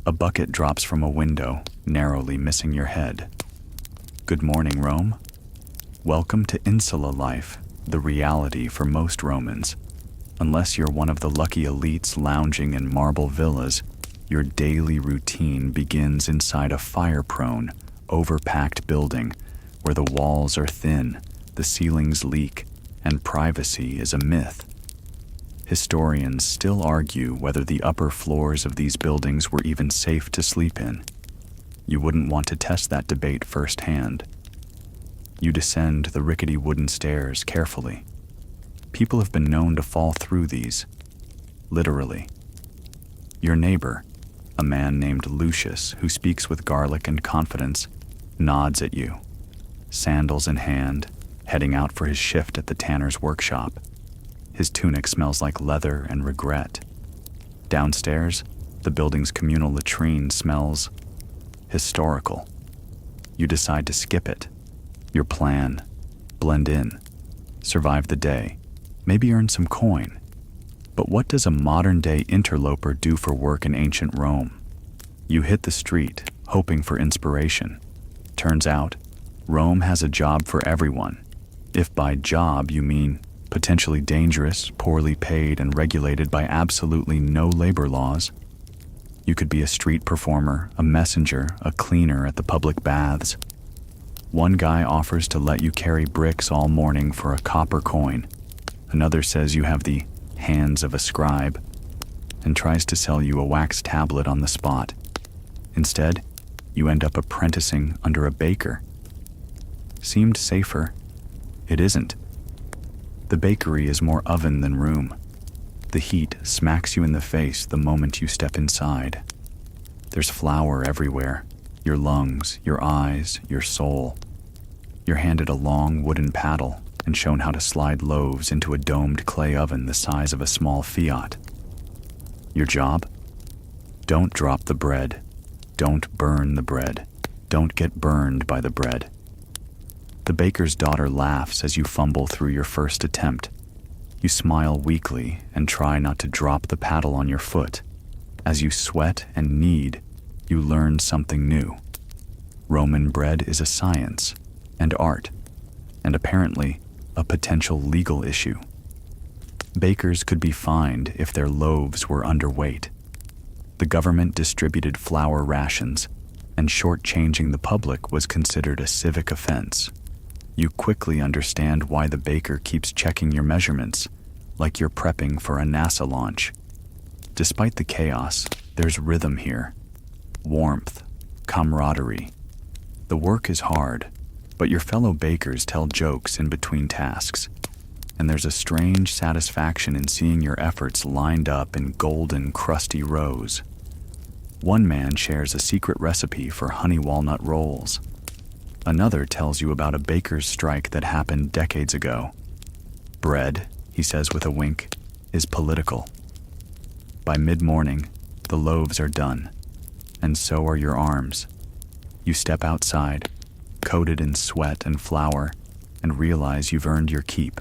[SPEAKER 1] A bucket drops from a window, narrowly missing your head. Good morning, Rome. Welcome to insula life, the reality for most Romans. Unless you're one of the lucky elites lounging in marble villas, your daily routine begins inside a fire-prone, overpacked building where the walls are thin, the ceilings leak, and privacy is a myth. Historians still argue whether the upper floors of these buildings were even safe to sleep in. You wouldn't want to test that debate firsthand. You descend the rickety wooden stairs carefully. People have been known to fall through these, literally. Your neighbor, a man named Lucius who speaks with garlic and confidence, nods at you, sandals in hand, heading out for his shift at the tanner's workshop. His tunic smells like leather and regret. Downstairs, the building's communal latrine smells historical. You decide to skip it. Your plan: blend in, survive the day, maybe earn some coin. But what does a modern-day interloper do for work in ancient Rome? You hit the street, hoping for inspiration. Turns out, Rome has a job for everyone. If by job you mean potentially dangerous, poorly paid, and regulated by absolutely no labor laws. You could be a street performer, a messenger, a cleaner at the public baths. One guy offers to let you carry bricks all morning for a copper coin. Another says you have the hands of a scribe and tries to sell you a wax tablet on the spot. Instead, you end up apprenticing under a baker. Seemed safer. It isn't. The bakery is more oven than room. The heat smacks you in the face the moment you step inside. There's flour everywhere, your lungs, your eyes, your soul. You're handed a long wooden paddle and shown how to slide loaves into a domed clay oven the size of a small Fiat. Your job? Don't drop the bread. Don't burn the bread. Don't get burned by the bread. The baker's daughter laughs as you fumble through your first attempt. You smile weakly and try not to drop the paddle on your foot. As you sweat and knead, you learn something new. Roman bread is a science and art, and apparently a potential legal issue. Bakers could be fined if their loaves were underweight. The government distributed flour rations, and shortchanging the public was considered a civic offense. You quickly understand why the baker keeps checking your measurements, like you're prepping for a NASA launch. Despite the chaos, there's rhythm here. Warmth, camaraderie. The work is hard, but your fellow bakers tell jokes in between tasks, and there's a strange satisfaction in seeing your efforts lined up in golden, crusty rows. One man shares a secret recipe for honey walnut rolls. Another tells you about a baker's strike that happened decades ago. Bread, he says with a wink, is political. By mid-morning, the loaves are done, and so are your arms. You step outside, coated in sweat and flour, and realize you've earned your keep.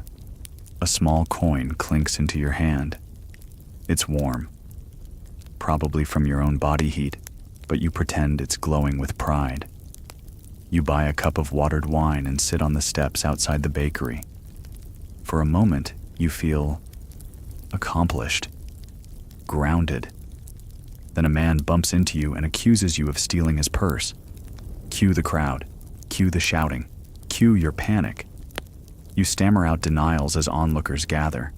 [SPEAKER 1] A small coin clinks into your hand. It's warm, probably from your own body heat, but you pretend it's glowing with pride. You buy a cup of watered wine and sit on the steps outside the bakery. For a moment, you feel accomplished, grounded. Then a man bumps into you and accuses you of stealing his purse. Cue the crowd, cue the shouting, cue your panic. You stammer out denials as onlookers gather.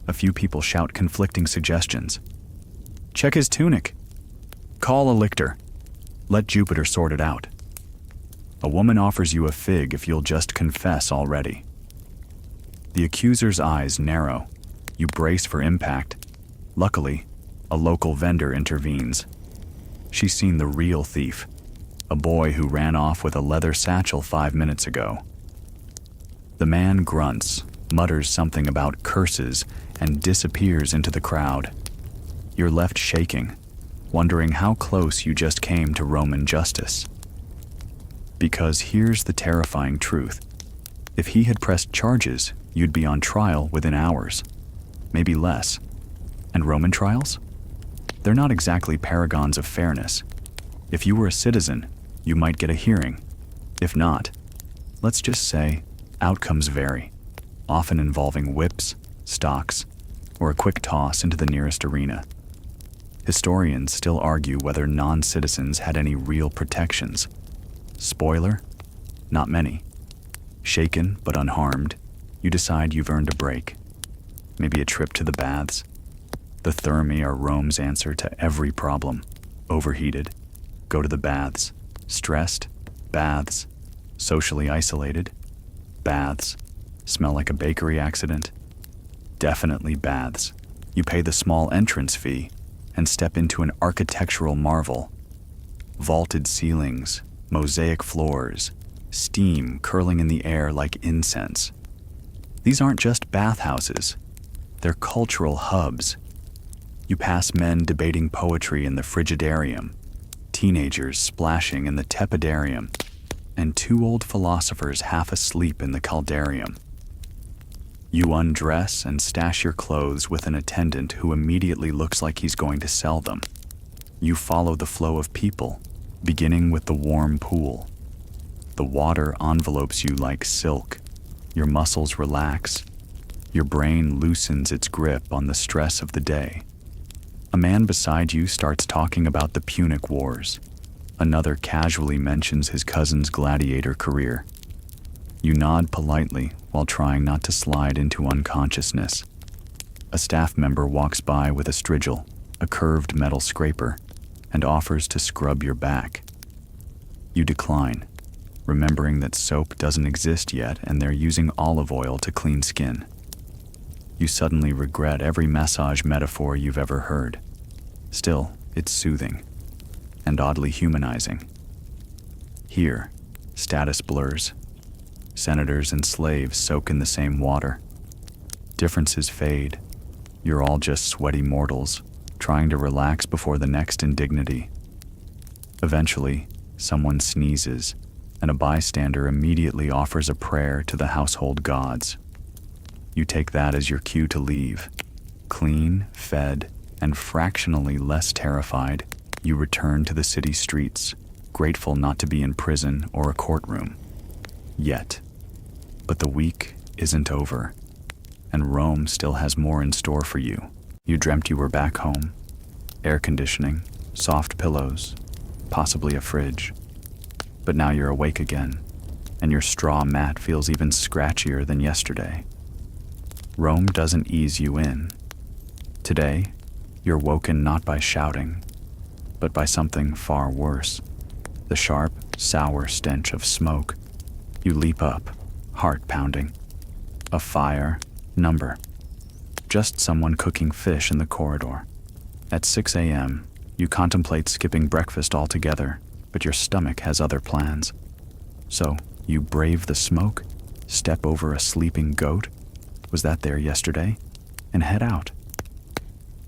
[SPEAKER 1] A few people shout conflicting suggestions. Check his tunic. Call a lictor. Let Jupiter sort it out. A woman offers you a fig if you'll just confess already. The accuser's eyes narrow. You brace for impact. Luckily, a local vendor intervenes. She's seen the real thief, a boy who ran off with a leather satchel 5 minutes ago. The man grunts, mutters something about curses, and disappears into the crowd. You're left shaking, wondering how close you just came to Roman justice. Because here's the terrifying truth. If he had pressed charges, you'd be on trial within hours, maybe less. And Roman trials? They're not exactly paragons of fairness. If you were a citizen, you might get a hearing. If not, let's just say, outcomes vary, often involving whips, stocks, or a quick toss into the nearest arena. Historians still argue whether non-citizens had any real protections. Spoiler? Not many. Shaken but unharmed, you decide you've earned a break. Maybe a trip to the baths. The thermi are Rome's answer to every problem. Overheated, go to the baths. Stressed, baths. Socially isolated, baths. Smell like a bakery accident? Definitely baths. You pay the small entrance fee and step into an architectural marvel. Vaulted ceilings, mosaic floors, steam curling in the air like incense. These aren't just bathhouses, they're cultural hubs. You pass men debating poetry in the frigidarium, teenagers splashing in the tepidarium, and 2 old philosophers half asleep in the caldarium. You undress and stash your clothes with an attendant who immediately looks like he's going to sell them. You follow the flow of people, beginning with the warm pool. The water envelopes you like silk. Your muscles relax. Your brain loosens its grip on the stress of the day. A man beside you starts talking about the Punic Wars. Another casually mentions his cousin's gladiator career. You nod politely while trying not to slide into unconsciousness. A staff member walks by with a strigil, a curved metal scraper, and offers to scrub your back. You decline, remembering that soap doesn't exist yet and they're using olive oil to clean skin. You suddenly regret every massage metaphor you've ever heard. Still, it's soothing and oddly humanizing. Here, status blurs. Senators and slaves soak in the same water. Differences fade. You're all just sweaty mortals, trying to relax before the next indignity. Eventually, someone sneezes, and a bystander immediately offers a prayer to the household gods. You take that as your cue to leave. Clean, fed, and fractionally less terrified, you return to the city streets, grateful not to be in prison or a courtroom. Yet. But the week isn't over, and Rome still has more in store for you. You dreamt you were back home. Air conditioning, soft pillows, possibly a fridge. But now you're awake again, and your straw mat feels even scratchier than yesterday. Rome doesn't ease you in. Today, you're woken not by shouting, but by something far worse. The sharp, sour stench of smoke. You leap up, heart pounding. A fire, number. Just someone cooking fish in the corridor. At 6 a.m., you contemplate skipping breakfast altogether, but your stomach has other plans. So, you brave the smoke, step over a sleeping goat, was that there yesterday, and head out.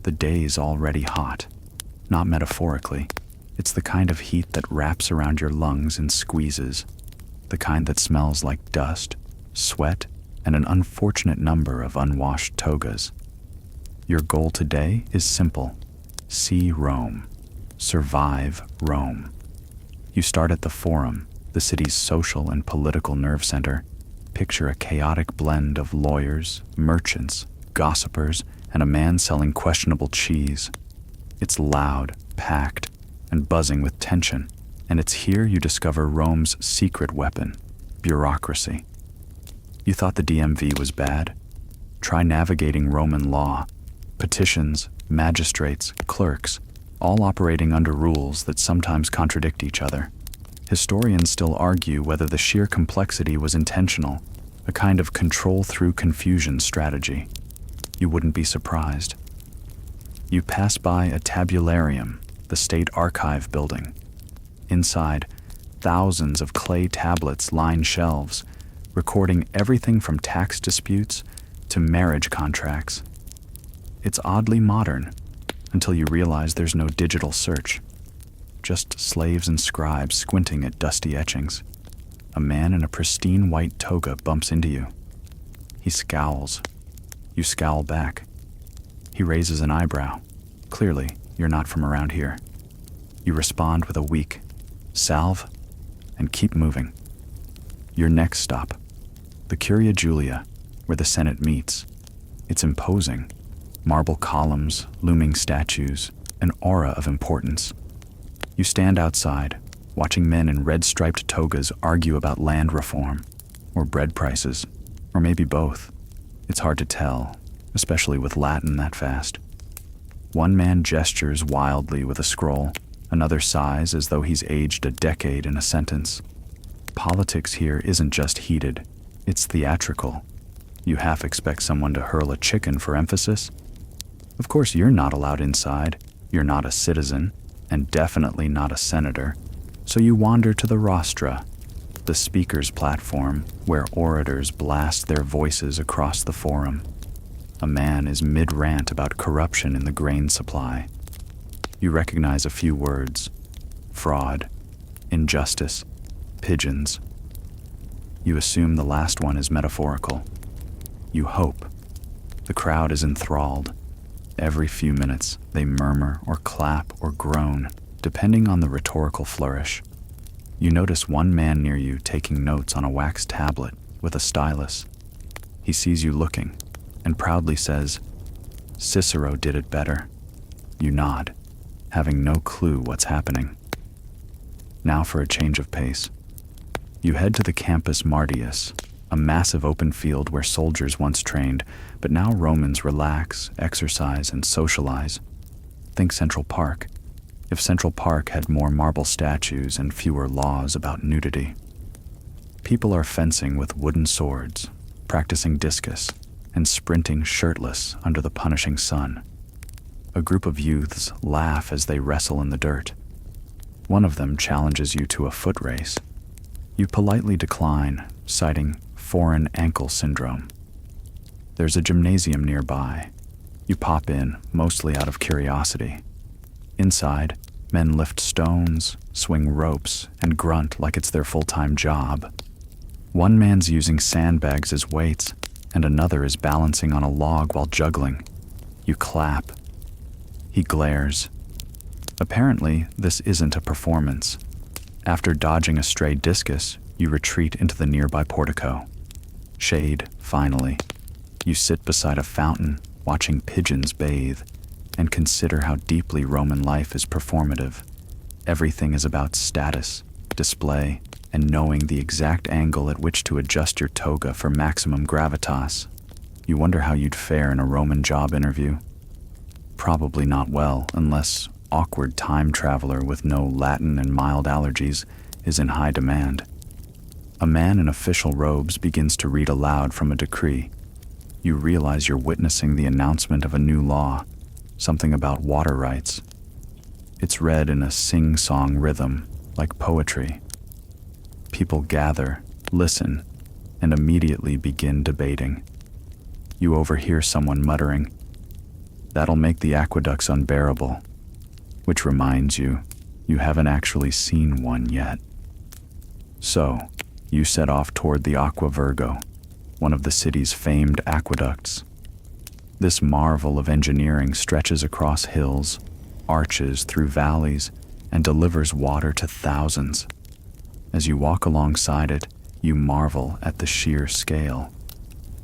[SPEAKER 1] The day's already hot. Not metaphorically. It's the kind of heat that wraps around your lungs and squeezes. The kind that smells like dust, sweat, and an unfortunate number of unwashed togas. Your goal today is simple. See Rome. Survive Rome. You start at the Forum, the city's social and political nerve center. Picture a chaotic blend of lawyers, merchants, gossipers, and a man selling questionable cheese. It's loud, packed, and buzzing with tension, and it's here you discover Rome's secret weapon, bureaucracy. You thought the DMV was bad? Try navigating Roman law. Petitions, magistrates, clerks, all operating under rules that sometimes contradict each other. Historians still argue whether the sheer complexity was intentional, a kind of control through confusion strategy. You wouldn't be surprised. You pass by a tabularium, the state archive building. Inside, thousands of clay tablets line shelves, recording everything from tax disputes to marriage contracts. It's oddly modern, until you realize there's no digital search. Just slaves and scribes squinting at dusty etchings. A man in a pristine white toga bumps into you. He scowls. You scowl back. He raises an eyebrow. Clearly, you're not from around here. You respond with a weak salve and keep moving. Your next stop, the Curia Julia, where the Senate meets. It's imposing. Marble columns, looming statues, an aura of importance. You stand outside, watching men in red-striped togas argue about land reform, or bread prices, or maybe both. It's hard to tell, especially with Latin that fast. One man gestures wildly with a scroll, another sighs as though he's aged a decade in a sentence. Politics here isn't just heated, it's theatrical. You half expect someone to hurl a chicken for emphasis. Of course, you're not allowed inside, you're not a citizen, and definitely not a senator, so you wander to the rostra, the speaker's platform where orators blast their voices across the forum. A man is mid-rant about corruption in the grain supply. You recognize a few words: fraud, injustice, pigeons. You assume the last one is metaphorical. You hope. The crowd is enthralled. Every few minutes, they murmur or clap or groan, depending on the rhetorical flourish. You notice one man near you taking notes on a wax tablet with a stylus. He sees you looking and proudly says, "Cicero did it better." You nod, having no clue what's happening. Now for a change of pace. You head to the Campus Martius, a massive open field where soldiers once trained, but now Romans relax, exercise, and socialize. Think Central Park. If Central Park had more marble statues and fewer laws about nudity. People are fencing with wooden swords, practicing discus, and sprinting shirtless under the punishing sun. A group of youths laugh as they wrestle in the dirt. One of them challenges you to a foot race. You politely decline, citing foreign ankle syndrome. There's a gymnasium nearby. You pop in, mostly out of curiosity. Inside, men lift stones, swing ropes, and grunt like it's their full-time job. One man's using sandbags as weights, and another is balancing on a log while juggling. You clap. He glares. Apparently, this isn't a performance. After dodging a stray discus, you retreat into the nearby portico. Shade, finally. You sit beside a fountain, watching pigeons bathe, and consider how deeply Roman life is performative. Everything is about status, display, and knowing the exact angle at which to adjust your toga for maximum gravitas. You wonder how you'd fare in a Roman job interview. Probably not well, unless awkward time traveler with no Latin and mild allergies is in high demand. A man in official robes begins to read aloud from a decree. You realize you're witnessing the announcement of a new law, something about water rights. It's read in a sing-song rhythm, like poetry. People gather, listen, and immediately begin debating. You overhear someone muttering, "That'll make the aqueducts unbearable," which reminds you, you haven't actually seen one yet. So, you set off toward the Aqua Virgo, one of the city's famed aqueducts. This marvel of engineering stretches across hills, arches through valleys, and delivers water to thousands. As you walk alongside it, you marvel at the sheer scale.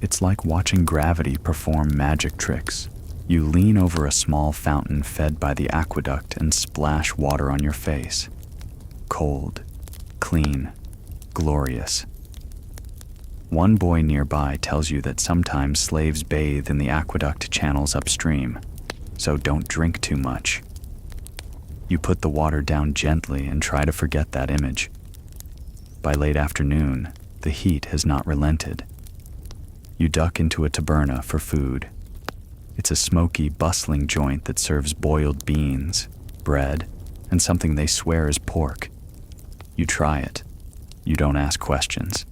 [SPEAKER 1] It's like watching gravity perform magic tricks. You lean over a small fountain fed by the aqueduct and splash water on your face. Cold, clean, glorious. One boy nearby tells you that sometimes slaves bathe in the aqueduct channels upstream, so don't drink too much. You put the water down gently and try to forget that image. By late afternoon, the heat has not relented. You duck into a taberna for food. It's a smoky, bustling joint that serves boiled beans, bread, and something they swear is pork. You try it. You don't ask questions.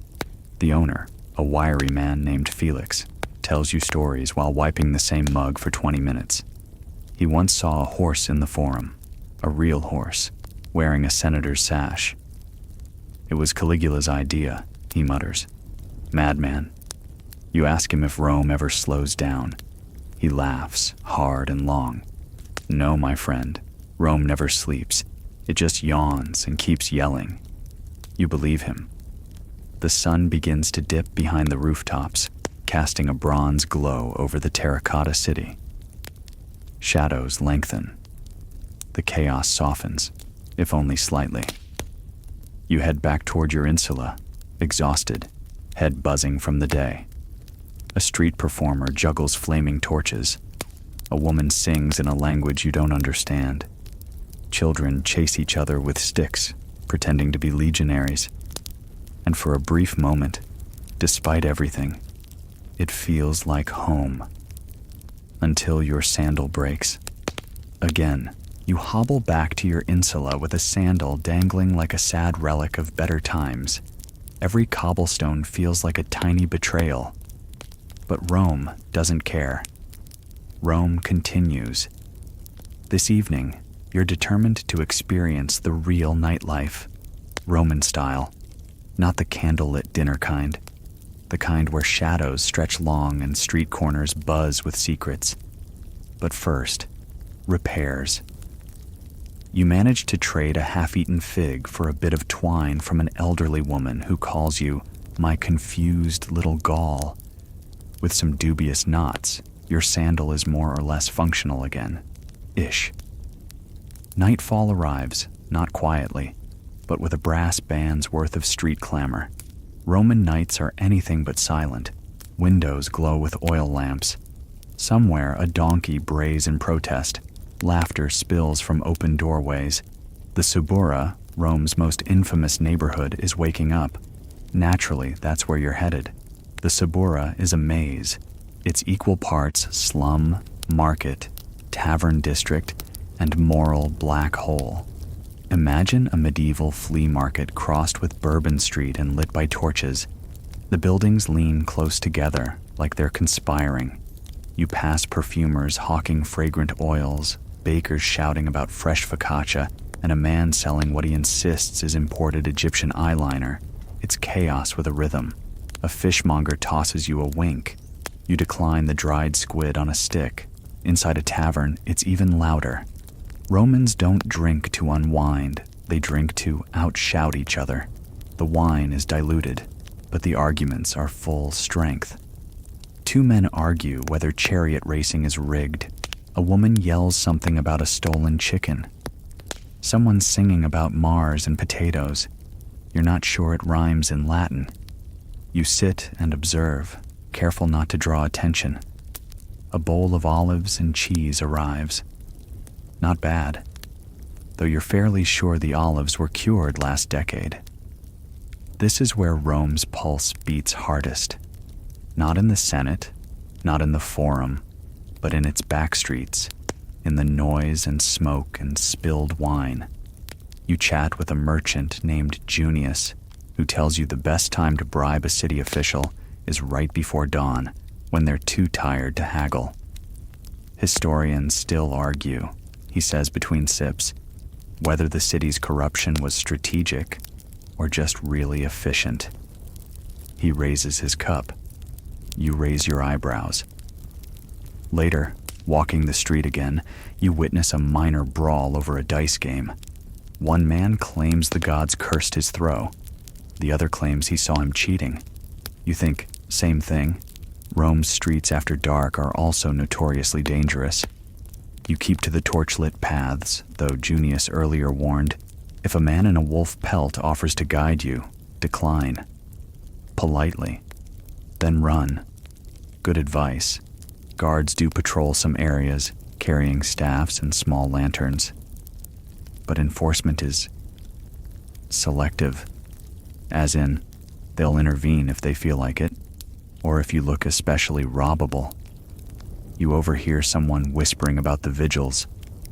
[SPEAKER 1] The owner, a wiry man named Felix, tells you stories while wiping the same mug for 20 minutes. He once saw a horse in the forum, a real horse, wearing a senator's sash. "It was Caligula's idea," he mutters. "Madman." You ask him if Rome ever slows down. He laughs, hard and long. "No, my friend, Rome never sleeps. It just yawns and keeps yelling." You believe him. The sun begins to dip behind the rooftops, casting a bronze glow over the terracotta city. Shadows lengthen. The chaos softens, if only slightly. You head back toward your insula, exhausted, head buzzing from the day. A street performer juggles flaming torches. A woman sings in a language you don't understand. Children chase each other with sticks, pretending to be legionaries. And for a brief moment, despite everything, it feels like home. Until your sandal breaks. Again, you hobble back to your insula with a sandal dangling like a sad relic of better times. Every cobblestone feels like a tiny betrayal. But Rome doesn't care. Rome continues. This evening, you're determined to experience the real nightlife, Roman style, not the candlelit dinner kind, the kind where shadows stretch long and street corners buzz with secrets. But first, repairs. You manage to trade a half-eaten fig for a bit of twine from an elderly woman who calls you "my confused little Gaul." With some dubious knots, your sandal is more or less functional again. Ish. Nightfall arrives, not quietly, but with a brass band's worth of street clamor. Roman nights are anything but silent. Windows glow with oil lamps. Somewhere a donkey brays in protest. Laughter spills from open doorways. The Subura, Rome's most infamous neighborhood, is waking up. Naturally, that's where you're headed. The Subura is a maze. It's equal parts slum, market, tavern district, and moral black hole. Imagine a medieval flea market crossed with Bourbon Street and lit by torches. The buildings lean close together, like they're conspiring. You pass perfumers hawking fragrant oils, bakers shouting about fresh focaccia, and a man selling what he insists is imported Egyptian eyeliner. It's chaos with a rhythm. A fishmonger tosses you a wink. You decline the dried squid on a stick. Inside a tavern, it's even louder. Romans don't drink to unwind. They drink to outshout each other. The wine is diluted, but the arguments are full strength. Two men argue whether chariot racing is rigged. A woman yells something about a stolen chicken. Someone's singing about Mars and potatoes. You're not sure it rhymes in Latin. You sit and observe, careful not to draw attention. A bowl of olives and cheese arrives. Not bad, though you're fairly sure the olives were cured last decade. This is where Rome's pulse beats hardest. Not in the Senate, not in the Forum, but in its backstreets, in the noise and smoke and spilled wine. You chat with a merchant named Junius, who tells you the best time to bribe a city official is right before dawn, when they're too tired to haggle. Historians still argue, he says between sips, whether the city's corruption was strategic or just really efficient. He raises his cup. You raise your eyebrows. Later, walking the street again, you witness a minor brawl over a dice game. One man claims the gods cursed his throw. The other claims he saw him cheating. You think, same thing? Rome's streets after dark are also notoriously dangerous. You keep to the torchlit paths, though Junius earlier warned, if a man in a wolf pelt offers to guide you, decline. Politely. Then run. Good advice. Guards do patrol some areas, carrying staffs and small lanterns. But enforcement is selective. As in, they'll intervene if they feel like it, or if you look especially robbable. You overhear someone whispering about the vigils,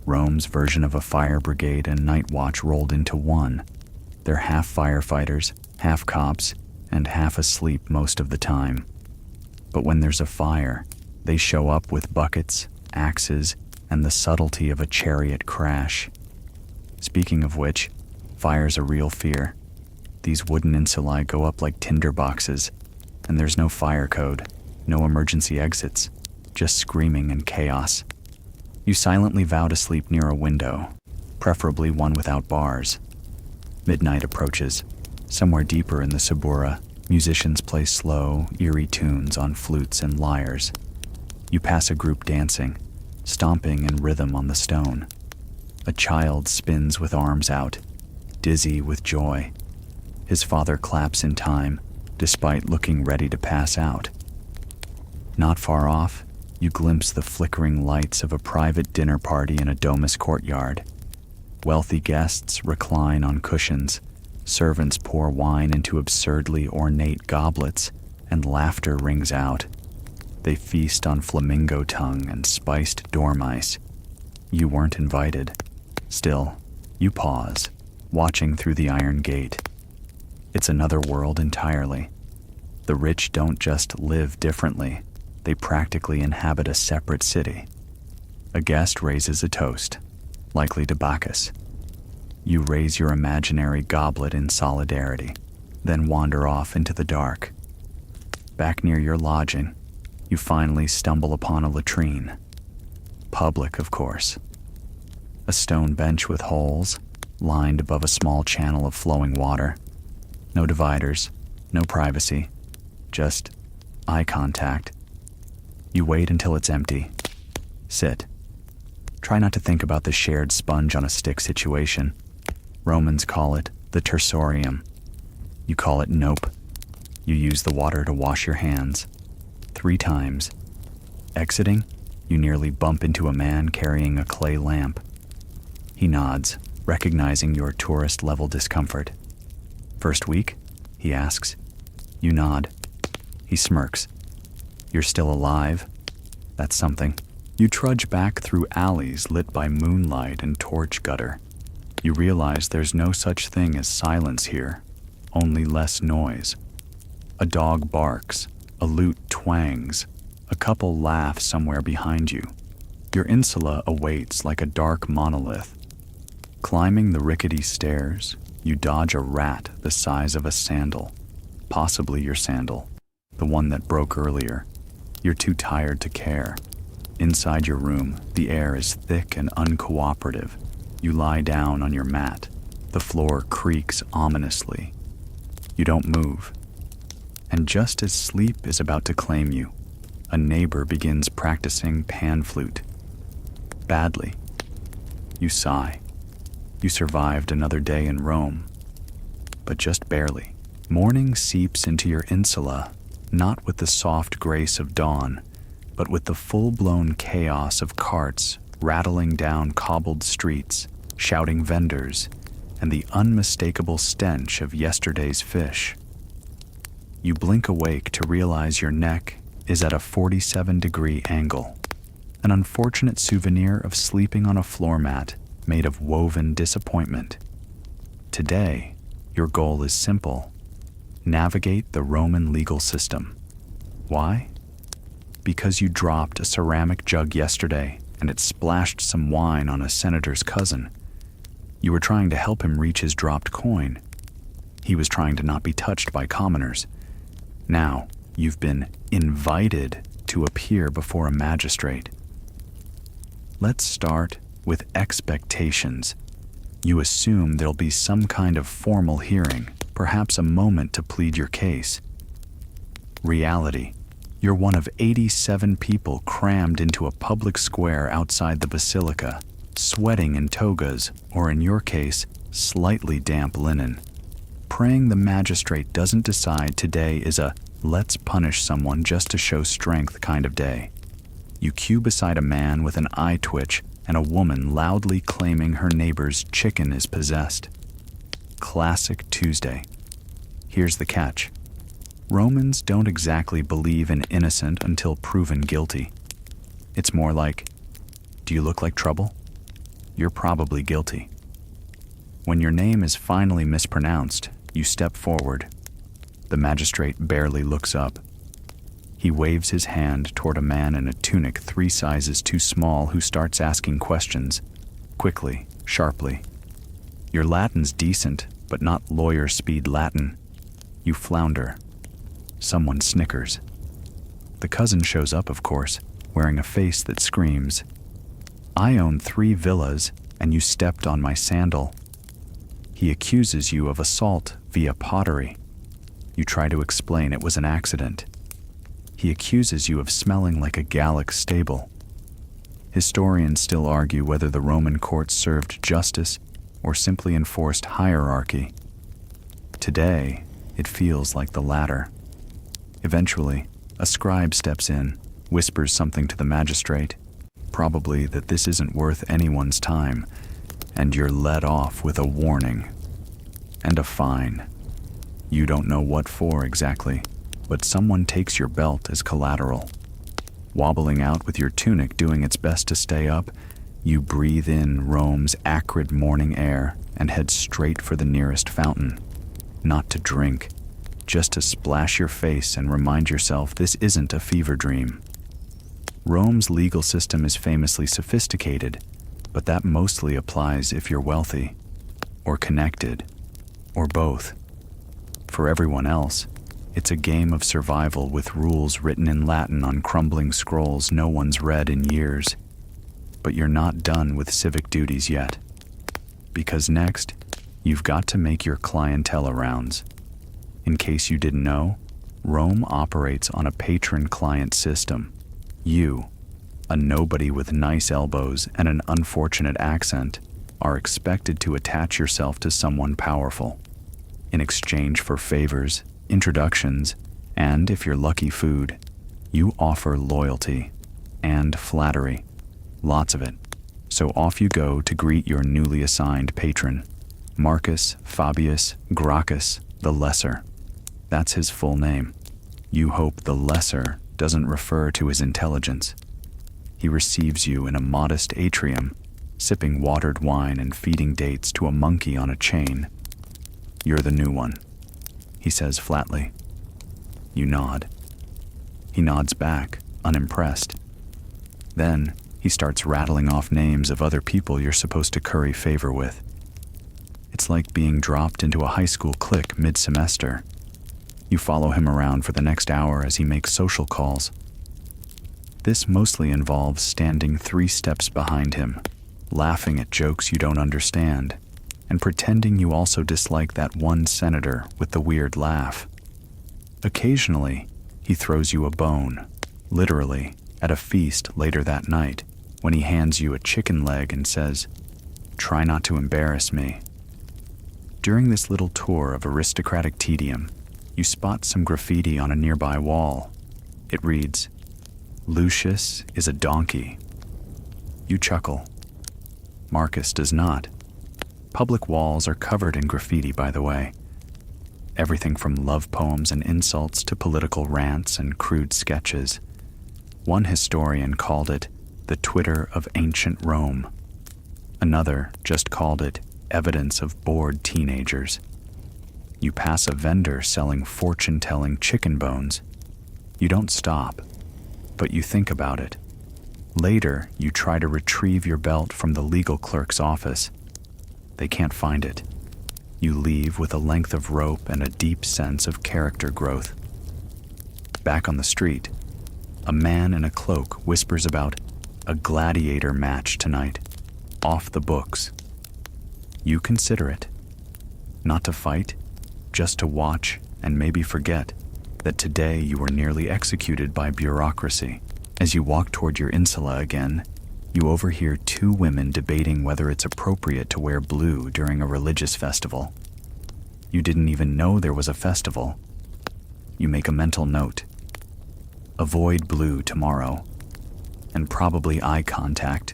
[SPEAKER 1] Rome's version of a fire brigade and night watch rolled into one. They're half firefighters, half cops, and half asleep most of the time. But when there's a fire, they show up with buckets, axes, and the subtlety of a chariot crash. Speaking of which, fire's a real fear. These wooden insulae go up like tinder boxes, and there's no fire code, no emergency exits, just screaming and chaos. You silently vow to sleep near a window, preferably one without bars. Midnight approaches. Somewhere deeper in the Subura, musicians play slow, eerie tunes on flutes and lyres. You pass a group dancing, stomping in rhythm on the stone. A child spins with arms out, dizzy with joy. His father claps in time, despite looking ready to pass out. Not far off, you glimpse the flickering lights of a private dinner party in a domus courtyard. Wealthy guests recline on cushions, servants pour wine into absurdly ornate goblets, and laughter rings out. They feast on flamingo tongue and spiced dormice. You weren't invited. Still, you pause, watching through the iron gate. It's another world entirely. The rich don't just live differently, they practically inhabit a separate city. A guest raises a toast, likely to Bacchus. You raise your imaginary goblet in solidarity, then wander off into the dark. Back near your lodging, you finally stumble upon a latrine. Public, of course. A stone bench with holes, lined above a small channel of flowing water. No dividers, no privacy, just eye contact. You wait until it's empty. Sit. Try not to think about the shared sponge on a stick situation. Romans call it the tersorium. You call it nope. You use the water to wash your hands. 3 times. Exiting, you nearly bump into a man carrying a clay lamp. He nods, recognizing your tourist-level discomfort. First week? He asks. You nod. He smirks. You're still alive? That's something. You trudge back through alleys lit by moonlight and torch gutter. You realize there's no such thing as silence here, only less noise. A dog barks, a lute twangs, A couple laugh somewhere behind you. Your insula awaits like a dark monolith. Climbing the rickety stairs, you dodge a rat the size of a sandal, possibly your sandal, the one that broke earlier. You're too tired to care. Inside your room, the air is thick and uncooperative. You lie down on your mat. The floor creaks ominously. You don't move. And just as sleep is about to claim you, a neighbor begins practicing pan flute. Badly. You sigh. You survived another day in Rome, but just barely. Morning seeps into your insula, not with the soft grace of dawn, but with the full-blown chaos of carts rattling down cobbled streets, shouting vendors, and the unmistakable stench of yesterday's fish. You blink awake to realize your neck is at a 47-degree angle, an unfortunate souvenir of sleeping on a floor mat made of woven disappointment. Today, your goal is simple: navigate the Roman legal system. Why? Because you dropped a ceramic jug yesterday and it splashed some wine on a senator's cousin. You were trying to help him reach his dropped coin. He was trying to not be touched by commoners. Now, you've been invited to appear before a magistrate. Let's start with expectations. You assume there'll be some kind of formal hearing, perhaps a moment to plead your case. Reality: you're one of 87 people crammed into a public square outside the basilica, sweating in togas, or in your case, slightly damp linen. Praying the magistrate doesn't decide today is a let's punish someone just to show strength kind of day. You queue beside a man with an eye twitch and a woman loudly claiming her neighbor's chicken is possessed. Classic Tuesday. Here's the catch. Romans don't exactly believe in innocent until proven guilty. It's more like, do you look like trouble? You're probably guilty. When your name is finally mispronounced, you step forward. The magistrate barely looks up. He waves his hand toward a man in a tunic 3 sizes too small who starts asking questions, quickly, sharply. Your Latin's decent, but not lawyer speed Latin. You flounder. Someone snickers. The cousin shows up, of course, wearing a face that screams, I own 3 villas, and you stepped on my sandal. He accuses you of assault via pottery. You try to explain it was an accident. He accuses you of smelling like a Gallic stable. Historians still argue whether the Roman courts served justice or simply enforced hierarchy. Today, it feels like the latter. Eventually, a scribe steps in, whispers something to the magistrate, probably that this isn't worth anyone's time, and you're let off with a warning and a fine. You don't know what for exactly, but someone takes your belt as collateral. Wobbling out with your tunic doing its best to stay up, you breathe in Rome's acrid morning air and head straight for the nearest fountain. Not to drink, just to splash your face and remind yourself this isn't a fever dream. Rome's legal system is famously sophisticated, but that mostly applies if you're wealthy, or connected, or both. For everyone else, it's a game of survival with rules written in Latin on crumbling scrolls no one's read in years. But you're not done with civic duties yet. Because next, you've got to make your clientele rounds. In case you didn't know, Rome operates on a patron-client system. You, a nobody with nice elbows and an unfortunate accent, are expected to attach yourself to someone powerful. In exchange for favors, introductions, and, if you're lucky, food, you offer loyalty and flattery. Lots of it. So off you go to greet your newly assigned patron, Marcus Fabius Gracchus the Lesser. That's his full name. You hope the Lesser doesn't refer to his intelligence. He receives you in a modest atrium, sipping watered wine and feeding dates to a monkey on a chain. You're the new one, he says flatly. You nod. He nods back, unimpressed. Then, he starts rattling off names of other people you're supposed to curry favor with. It's like being dropped into a high school clique mid-semester. You follow him around for the next hour as he makes social calls. This mostly involves standing 3 steps behind him, laughing at jokes you don't understand, and pretending you also dislike that one senator with the weird laugh. Occasionally, he throws you a bone, literally, at a feast later that night, when he hands you a chicken leg and says, "Try not to embarrass me." During this little tour of aristocratic tedium, you spot some graffiti on a nearby wall. It reads, "Lucius is a donkey." You chuckle. Marcus does not. Public walls are covered in graffiti, by the way. Everything from love poems and insults to political rants and crude sketches. One historian called it the Twitter of ancient Rome. Another just called it evidence of bored teenagers. You pass a vendor selling fortune-telling chicken bones. You don't stop, but you think about it. Later, you try to retrieve your belt from the legal clerk's office. They can't find it. You leave with a length of rope and a deep sense of character growth. Back on the street, a man in a cloak whispers about a gladiator match tonight, off the books. You consider it. Not to fight, just to watch and maybe forget that today you were nearly executed by bureaucracy. As you walk toward your insula again, you overhear 2 women debating whether it's appropriate to wear blue during a religious festival. You didn't even know there was a festival. You make a mental note. Avoid blue tomorrow, and probably eye contact.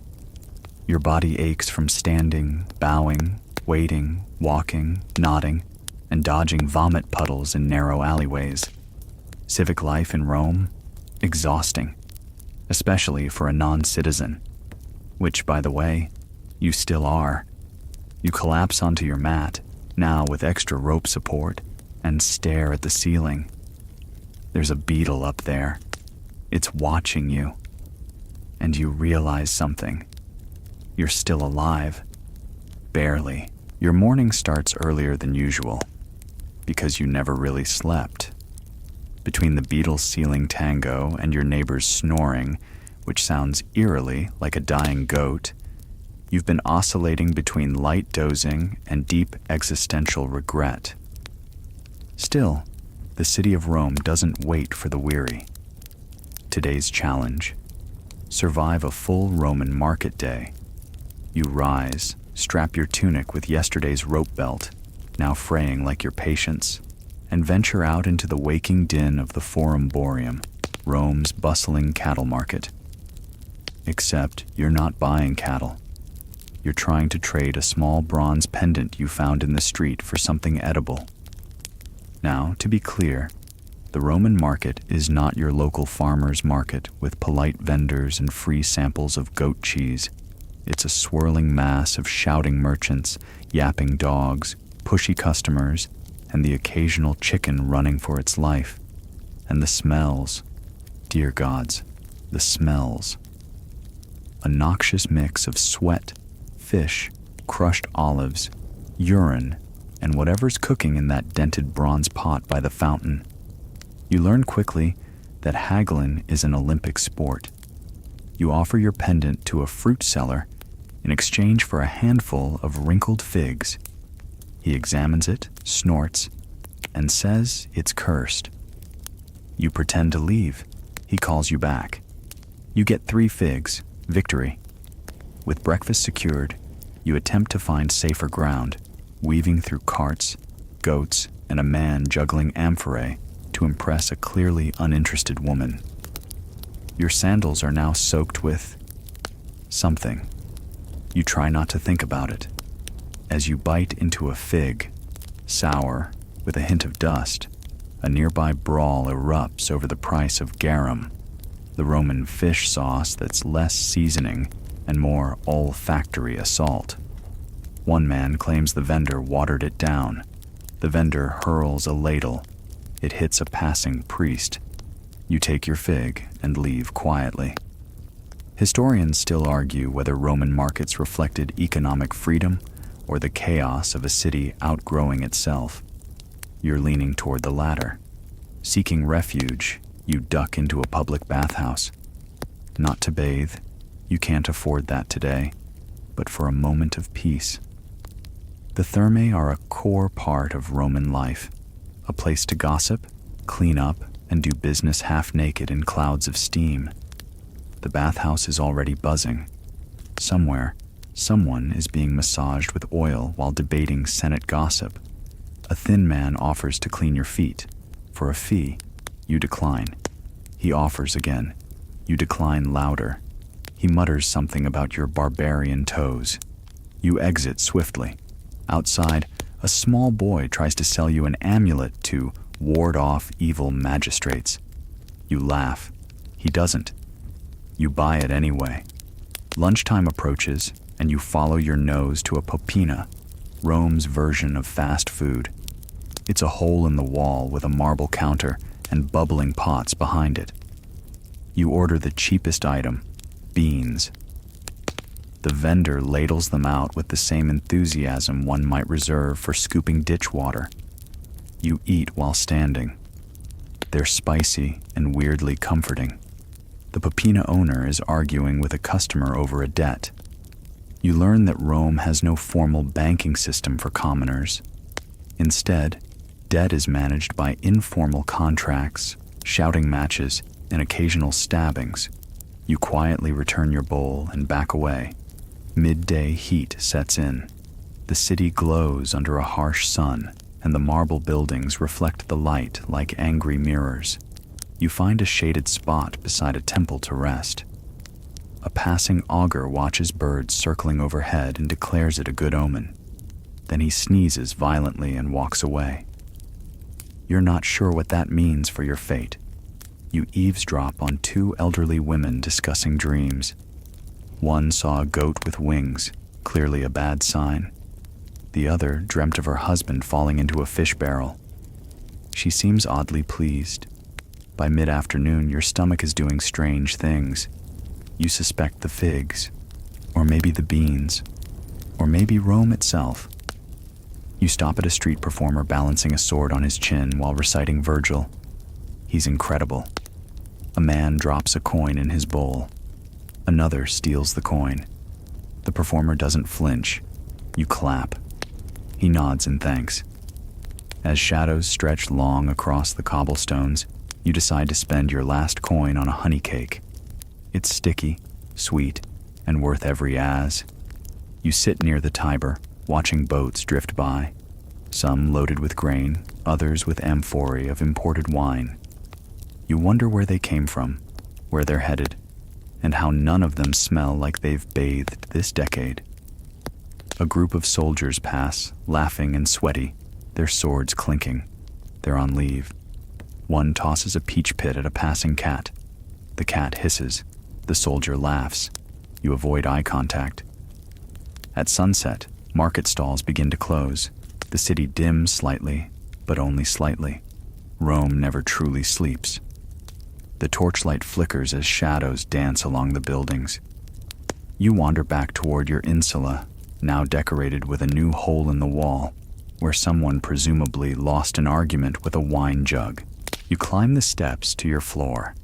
[SPEAKER 1] Your body aches from standing, bowing, waiting, walking, nodding, and dodging vomit puddles in narrow alleyways. Civic life in Rome? Exhausting, especially for a non-citizen, which, by the way, you still are. You collapse onto your mat, now with extra rope support, and stare at the ceiling. There's a beetle up there. It's watching you. And you realize something. You're still alive. Barely. Your morning starts earlier than usual, because you never really slept. Between the beetle's ceiling tango and your neighbor's snoring, which sounds eerily like a dying goat, you've been oscillating between light dozing and deep existential regret. Still, the city of Rome doesn't wait for the weary. Today's challenge: survive a full Roman market day. You rise, strap your tunic with yesterday's rope belt, now fraying like your patience, and venture out into the waking din of the Forum Boarium, Rome's bustling cattle market. Except you're not buying cattle. You're trying to trade a small bronze pendant you found in the street for something edible. Now, to be clear, the Roman market is not your local farmer's market with polite vendors and free samples of goat cheese. It's a swirling mass of shouting merchants, yapping dogs, pushy customers, and the occasional chicken running for its life. And the smells. Dear gods, the smells. A noxious mix of sweat, fish, crushed olives, urine, and whatever's cooking in that dented bronze pot by the fountain. You learn quickly that haggling is an Olympic sport. You offer your pendant to a fruit seller in exchange for a handful of wrinkled figs. He examines it, snorts, and says it's cursed. You pretend to leave. He calls you back. You get 3 figs. Victory. With breakfast secured, you attempt to find safer ground, weaving through carts, goats, and a man juggling amphorae to impress a clearly uninterested woman. Your sandals are now soaked with something. You try not to think about it. As you bite into a fig, sour, with a hint of dust, a nearby brawl erupts over the price of garum, the Roman fish sauce that's less seasoning and more olfactory assault. One man claims the vendor watered it down. The vendor hurls a ladle. It hits a passing priest. You take your fig and leave quietly. Historians still argue whether Roman markets reflected economic freedom or the chaos of a city outgrowing itself. You're leaning toward the latter. Seeking refuge, you duck into a public bathhouse. Not to bathe, you can't afford that today, but for a moment of peace. The thermae are a core part of Roman life, a place to gossip, clean up, and do business half-naked in clouds of steam. The bathhouse is already buzzing. Somewhere, someone is being massaged with oil while debating Senate gossip. A thin man offers to clean your feet. For a fee, you decline. He offers again. You decline louder. He mutters something about your barbarian toes. You exit swiftly. Outside, a small boy tries to sell you an amulet to ward off evil magistrates. You laugh. He doesn't. You buy it anyway. Lunchtime approaches, and you follow your nose to a popina, Rome's version of fast food. It's a hole in the wall with a marble counter and bubbling pots behind it. You order the cheapest item, beans. The vendor ladles them out with the same enthusiasm one might reserve for scooping ditch water. You eat while standing. They're spicy and weirdly comforting. The popina owner is arguing with a customer over a debt. You learn that Rome has no formal banking system for commoners. Instead, debt is managed by informal contracts, shouting matches, and occasional stabbings. You quietly return your bowl and back away. Midday heat sets in. The city glows under a harsh sun, and the marble buildings reflect the light like angry mirrors. You find a shaded spot beside a temple to rest. A passing augur watches birds circling overhead and declares it a good omen. Then he sneezes violently and walks away. You're not sure what that means for your fate. You eavesdrop on two elderly women discussing dreams. One saw a goat with wings, clearly a bad sign. The other dreamt of her husband falling into a fish barrel. She seems oddly pleased. By mid-afternoon, your stomach is doing strange things. You suspect the figs, or maybe the beans, or maybe Rome itself. You stop at a street performer balancing a sword on his chin while reciting Virgil. He's incredible. A man drops a coin in his bowl. Another steals the coin. The performer doesn't flinch. You clap. He nods in thanks. As shadows stretch long across the cobblestones, you decide to spend your last coin on a honey cake. It's sticky, sweet, and worth every as. You sit near the Tiber, watching boats drift by, some loaded with grain, others with amphorae of imported wine. You wonder where they came from, where they're headed, and how none of them smell like they've bathed this decade. A group of soldiers pass, laughing and sweaty, their swords clinking. They're on leave. One tosses a peach pit at a passing cat. The cat hisses. The soldier laughs. You avoid eye contact. At sunset, market stalls begin to close. The city dims slightly, but only slightly. Rome never truly sleeps. The torchlight flickers as shadows dance along the buildings. You wander back toward your insula, now decorated with a new hole in the wall, where someone presumably lost an argument with a wine jug. You climb the steps to your floor,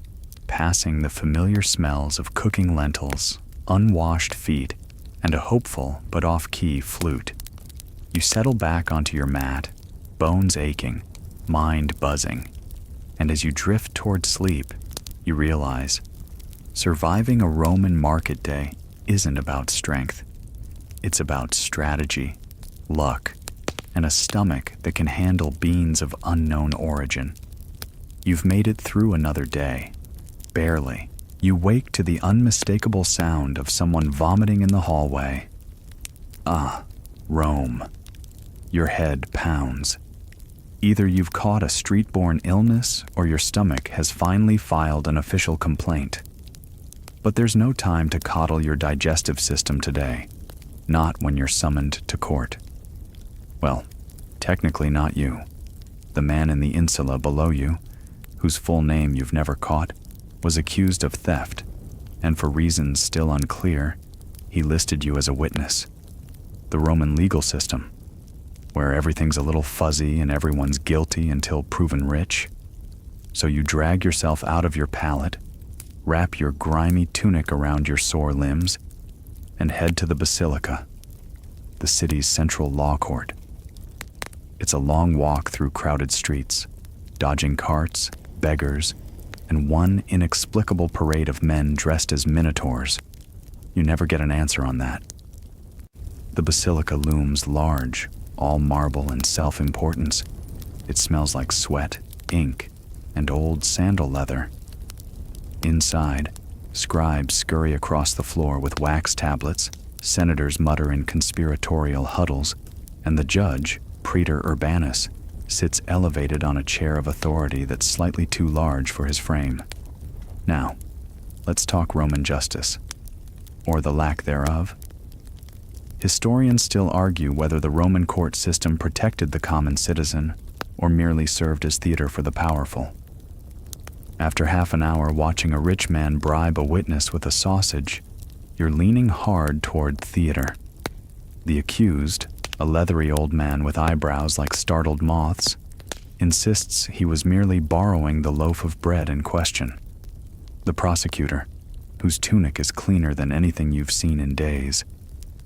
[SPEAKER 1] passing the familiar smells of cooking lentils, unwashed feet, and a hopeful but off-key flute. You settle back onto your mat, bones aching, mind buzzing, and as you drift toward sleep, you realize surviving a Roman market day isn't about strength. It's about strategy, luck, and a stomach that can handle beans of unknown origin. You've made it through another day. Barely. You wake to the unmistakable sound of someone vomiting in the hallway. Ah, Rome. Your head pounds. Either you've caught a street-borne illness or your stomach has finally filed an official complaint. But there's no time to coddle your digestive system today. Not when you're summoned to court. Well, technically not you. The man in the insula below you, whose full name you've never caught, was accused of theft, and for reasons still unclear, he listed you as a witness. The Roman legal system, where everything's a little fuzzy and everyone's guilty until proven rich. So you drag yourself out of your pallet, wrap your grimy tunic around your sore limbs, and head to the Basilica, the city's central law court. It's a long walk through crowded streets, dodging carts, beggars, and one inexplicable parade of men dressed as minotaurs. You never get an answer on that. The Basilica looms large, all marble and self-importance. It smells like sweat, ink, and old sandal leather. Inside, scribes scurry across the floor with wax tablets, senators mutter in conspiratorial huddles, and the judge, Praetor Urbanus, sits elevated on a chair of authority that's slightly too large for his frame. Now, let's talk Roman justice, or the lack thereof. Historians still argue whether the Roman court system protected the common citizen or merely served as theater for the powerful. After half an hour watching a rich man bribe a witness with a sausage, you're leaning hard toward theater. The accused, a leathery old man with eyebrows like startled moths, insists he was merely borrowing the loaf of bread in question. The prosecutor, whose tunic is cleaner than anything you've seen in days,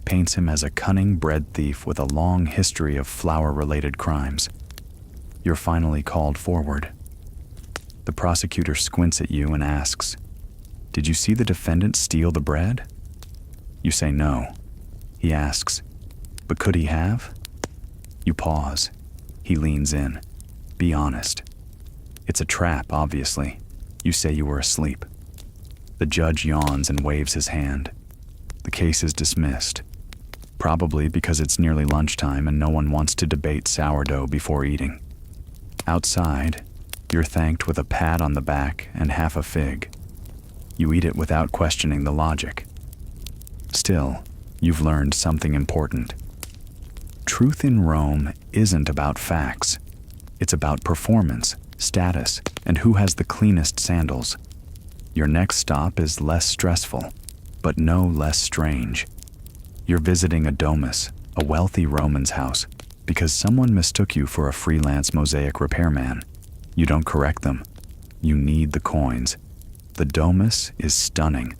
[SPEAKER 1] paints him as a cunning bread thief with a long history of flour-related crimes. You're finally called forward. The prosecutor squints at you and asks, "Did you see the defendant steal the bread?" You say no. He asks, "But could he have?" You pause. He leans in. "Be honest." It's a trap, obviously. You say you were asleep. The judge yawns and waves his hand. The case is dismissed. Probably because it's nearly lunchtime and no one wants to debate sourdough before eating. Outside, you're thanked with a pat on the back and half a fig. You eat it without questioning the logic. Still, you've learned something important. Truth in Rome isn't about facts. It's about performance, status, and who has the cleanest sandals. Your next stop is less stressful, but no less strange. You're visiting a domus, a wealthy Roman's house, because someone mistook you for a freelance mosaic repairman. You don't correct them. You need the coins. The domus is stunning.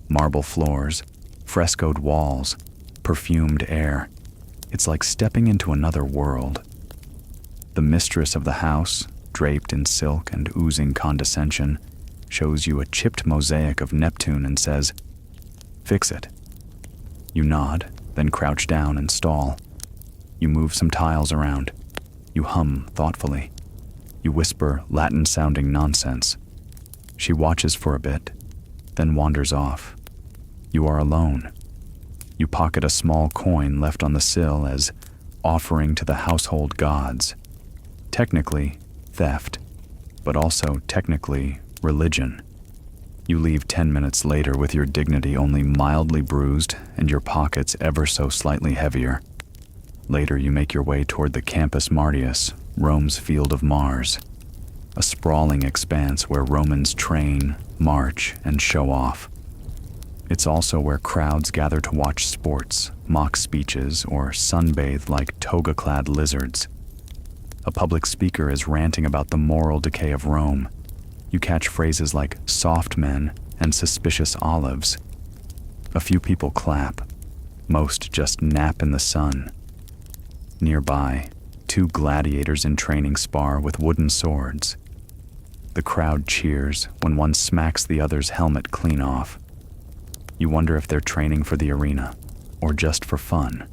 [SPEAKER 1] Marble floors, frescoed walls, perfumed air. It's like stepping into another world. The mistress of the house, draped in silk and oozing condescension, shows you a chipped mosaic of Neptune and says, "Fix it." You nod, then crouch down and stall. You move some tiles around. You hum thoughtfully. You whisper Latin-sounding nonsense. She watches for a bit, then wanders off. You are alone. You pocket a small coin left on the sill as offering to the household gods. Technically, theft, but also technically religion. You leave 10 minutes later with your dignity only mildly bruised and your pockets ever so slightly heavier. Later you make your way toward the Campus Martius, Rome's field of Mars, a sprawling expanse where Romans train, march, and show off. It's also where crowds gather to watch sports, mock speeches, or sunbathe like toga-clad lizards. A public speaker is ranting about the moral decay of Rome. You catch phrases like soft men and suspicious olives. A few people clap. Most just nap in the sun. Nearby, 2 gladiators in training spar with wooden swords. The crowd cheers when one smacks the other's helmet clean off. You wonder if they're training for the arena, or just for fun.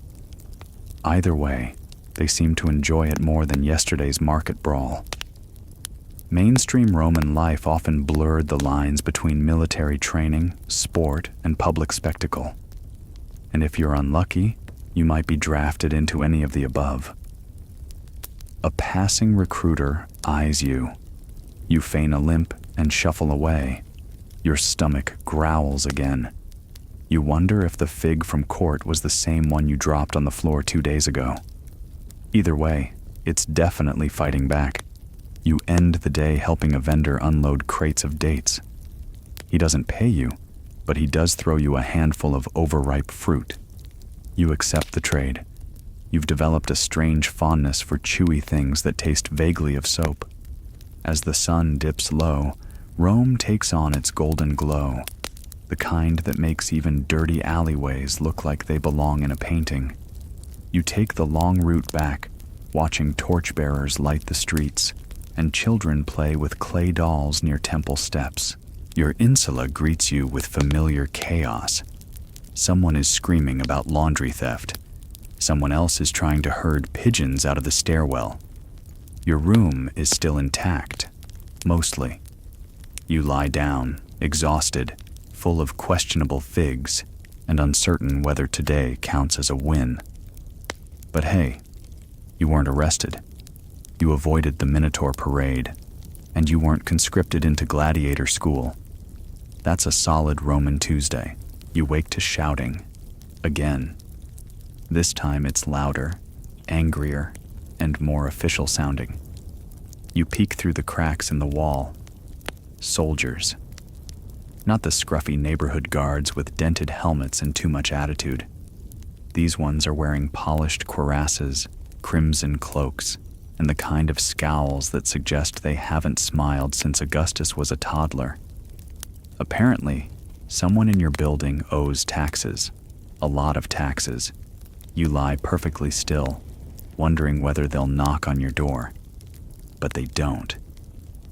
[SPEAKER 1] Either way, they seem to enjoy it more than yesterday's market brawl. Mainstream Roman life often blurred the lines between military training, sport, and public spectacle. And if you're unlucky, you might be drafted into any of the above. A passing recruiter eyes you. You feign a limp and shuffle away. Your stomach growls again. You wonder if the fig from court was the same one you dropped on the floor 2 days ago. Either way, it's definitely fighting back. You end the day helping a vendor unload crates of dates. He doesn't pay you, but he does throw you a handful of overripe fruit. You accept the trade. You've developed a strange fondness for chewy things that taste vaguely of soap. As the sun dips low, Rome takes on its golden glow, the kind that makes even dirty alleyways look like they belong in a painting. You take the long route back, watching torchbearers light the streets, and children play with clay dolls near temple steps. Your insula greets you with familiar chaos. Someone is screaming about laundry theft. Someone else is trying to herd pigeons out of the stairwell. Your room is still intact, mostly. You lie down, exhausted, full of questionable figs, and uncertain whether today counts as a win. But hey, you weren't arrested. You avoided the Minotaur parade, and you weren't conscripted into gladiator school. That's a solid Roman Tuesday. You wake to shouting. Again. This time it's louder, angrier, and more official sounding. You peek through the cracks in the wall. Soldiers. Not the scruffy neighborhood guards with dented helmets and too much attitude. These ones are wearing polished cuirasses, crimson cloaks, and the kind of scowls that suggest they haven't smiled since Augustus was a toddler. Apparently, someone in your building owes taxes, a lot of taxes. You lie perfectly still, wondering whether they'll knock on your door. But they don't.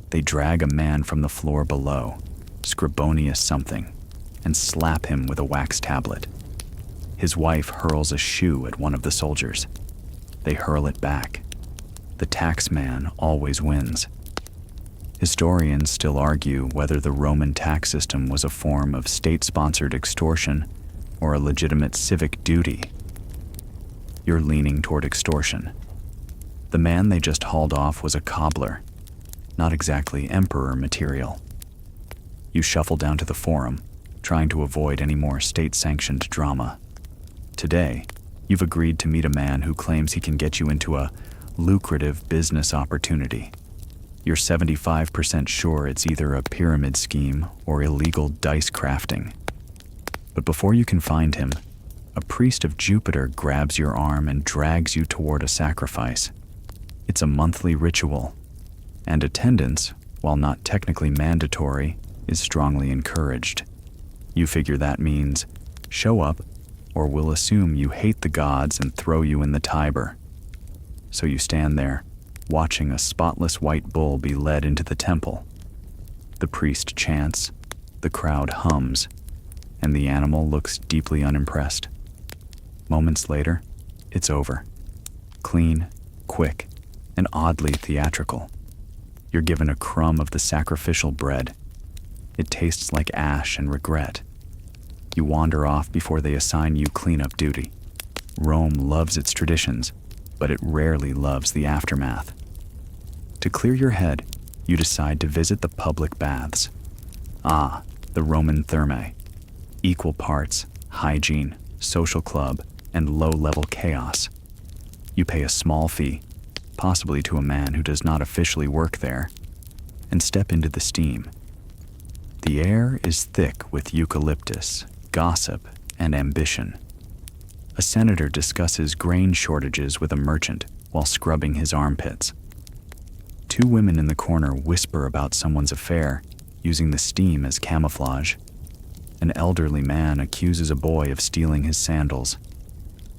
[SPEAKER 1] They drag a man from the floor below, Scribonius something, and slap him with a wax tablet. His wife hurls a shoe at one of the soldiers. They hurl it back. The tax man always wins. Historians still argue whether the Roman tax system was a form of state-sponsored extortion or a legitimate civic duty. You're leaning toward extortion. The man they just hauled off was a cobbler, not exactly emperor material. You shuffle down to the forum, trying to avoid any more state-sanctioned drama. Today, you've agreed to meet a man who claims he can get you into a lucrative business opportunity. You're 75% sure it's either a pyramid scheme or illegal dice crafting. But before you can find him, a priest of Jupiter grabs your arm and drags you toward a sacrifice. It's a monthly ritual, and attendance, while not technically mandatory, is strongly encouraged. You figure that means show up, or we'll assume you hate the gods and throw you in the Tiber. So you stand there, watching a spotless white bull be led into the temple. The priest chants, the crowd hums, and the animal looks deeply unimpressed. Moments later, it's over. Clean, quick, and oddly theatrical. You're given a crumb of the sacrificial bread. It tastes like ash and regret. You wander off before they assign you cleanup duty. Rome loves its traditions, but it rarely loves the aftermath. To clear your head, you decide to visit the public baths. Ah, the Roman thermae. Equal parts hygiene, social club, and low-level chaos. You pay a small fee, possibly to a man who does not officially work there, and step into the steam. The air is thick with eucalyptus, gossip, and ambition. A senator discusses grain shortages with a merchant while scrubbing his armpits. Two women in the corner whisper about someone's affair, using the steam as camouflage. An elderly man accuses a boy of stealing his sandals.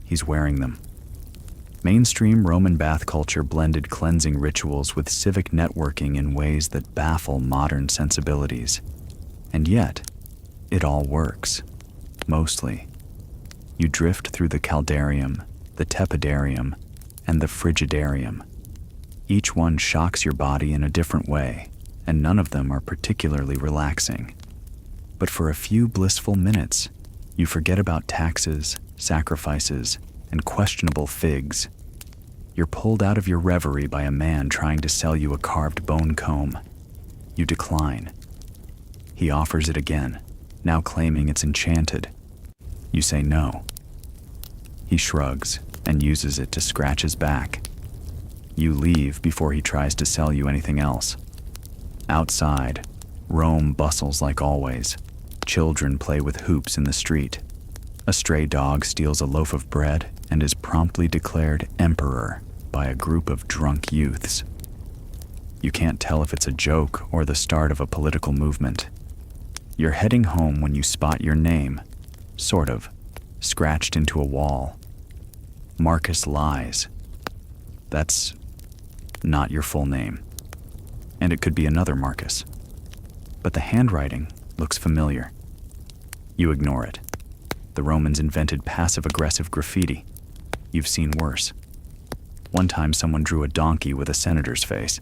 [SPEAKER 1] He's wearing them. Mainstream Roman bath culture blended cleansing rituals with civic networking in ways that baffle modern sensibilities. And yet, it all works. Mostly. You drift through the caldarium, the tepidarium, and the frigidarium. Each one shocks your body in a different way, and none of them are particularly relaxing. But for a few blissful minutes, you forget about taxes, sacrifices, and questionable figs. You're pulled out of your reverie by a man trying to sell you a carved bone comb. You decline. He offers it again, now claiming it's enchanted. You say no. He shrugs and uses it to scratch his back. You leave before he tries to sell you anything else. Outside, Rome bustles like always. Children play with hoops in the street. A stray dog steals a loaf of bread and is promptly declared emperor by a group of drunk youths. You can't tell if it's a joke or the start of a political movement. You're heading home when you spot your name, sort of, scratched into a wall. Marcus Lies. That's not your full name. And it could be another Marcus. But the handwriting looks familiar. You ignore it. The Romans invented passive-aggressive graffiti. You've seen worse. One time someone drew a donkey with a senator's face.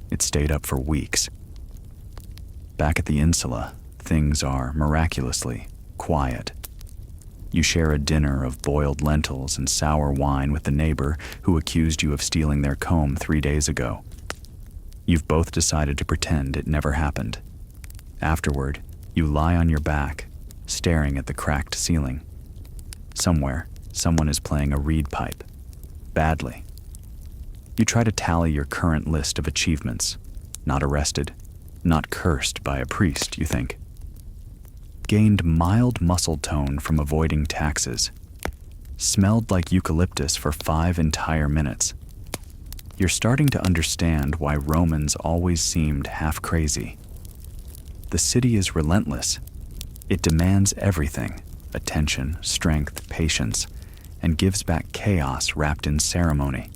[SPEAKER 1] It stayed up for weeks. Back at the insula, things are miraculously quiet. You share a dinner of boiled lentils and sour wine with the neighbor who accused you of stealing their comb 3 days ago. You've both decided to pretend it never happened. Afterward, you lie on your back, staring at the cracked ceiling. Somewhere, someone is playing a reed pipe. Badly. You try to tally your current list of achievements. Not arrested, not cursed by a priest, you think. Gained mild muscle tone from avoiding taxes. Smelled like eucalyptus for 5 entire minutes. You're starting to understand why Romans always seemed half crazy. The city is relentless. It demands everything: attention, strength, patience, and gives back chaos wrapped in ceremony.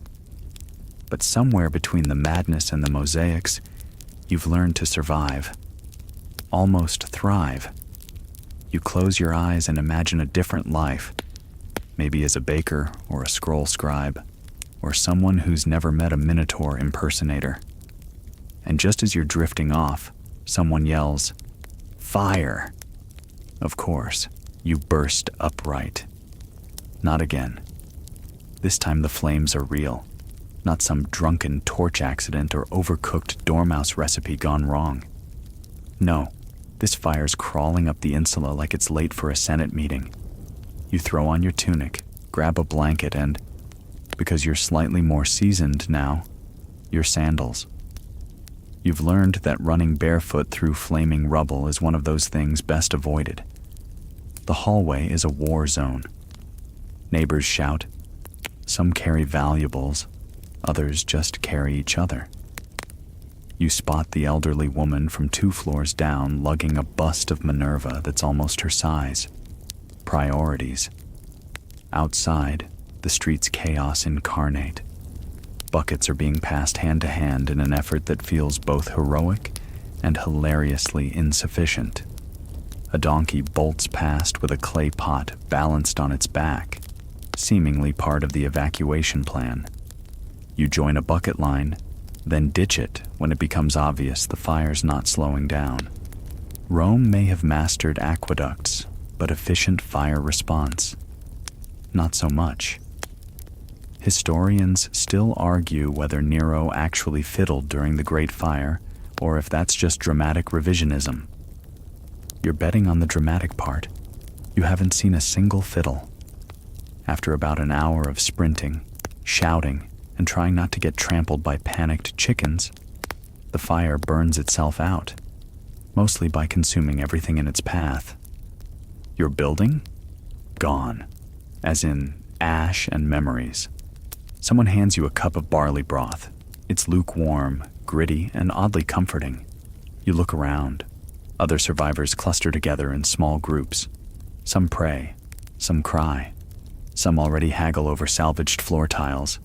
[SPEAKER 1] But somewhere between the madness and the mosaics, you've learned to survive. Almost thrive. You close your eyes and imagine a different life, maybe as a baker or a scroll scribe, or someone who's never met a Minotaur impersonator. And just as you're drifting off, someone yells, "Fire!" Of course, you burst upright. Not again. This time the flames are real, not some drunken torch accident or overcooked dormouse recipe gone wrong. No, this fire's crawling up the insula like it's late for a Senate meeting. You throw on your tunic, grab a blanket, and, because you're slightly more seasoned now, your sandals. You've learned that running barefoot through flaming rubble is one of those things best avoided. The hallway is a war zone. Neighbors shout. Some carry valuables, others just carry each other. You spot the elderly woman from 2 floors down lugging a bust of Minerva that's almost her size. Priorities. Outside, the street's chaos incarnate. Buckets are being passed hand to hand in an effort that feels both heroic and hilariously insufficient. A donkey bolts past with a clay pot balanced on its back, seemingly part of the evacuation plan. You join a bucket line, then ditch it when it becomes obvious the fire's not slowing down. Rome may have mastered aqueducts, but efficient fire response, not so much. Historians still argue whether Nero actually fiddled during the Great Fire, or if that's just dramatic revisionism. You're betting on the dramatic part. You haven't seen a single fiddle. After about an hour of sprinting, shouting, and trying not to get trampled by panicked chickens, the fire burns itself out, mostly by consuming everything in its path. Your building? Gone. As in ash and memories. Someone hands you a cup of barley broth. It's lukewarm, gritty, and oddly comforting. You look around. Other survivors cluster together in small groups. Some pray, some cry, some already haggle over salvaged floor tiles.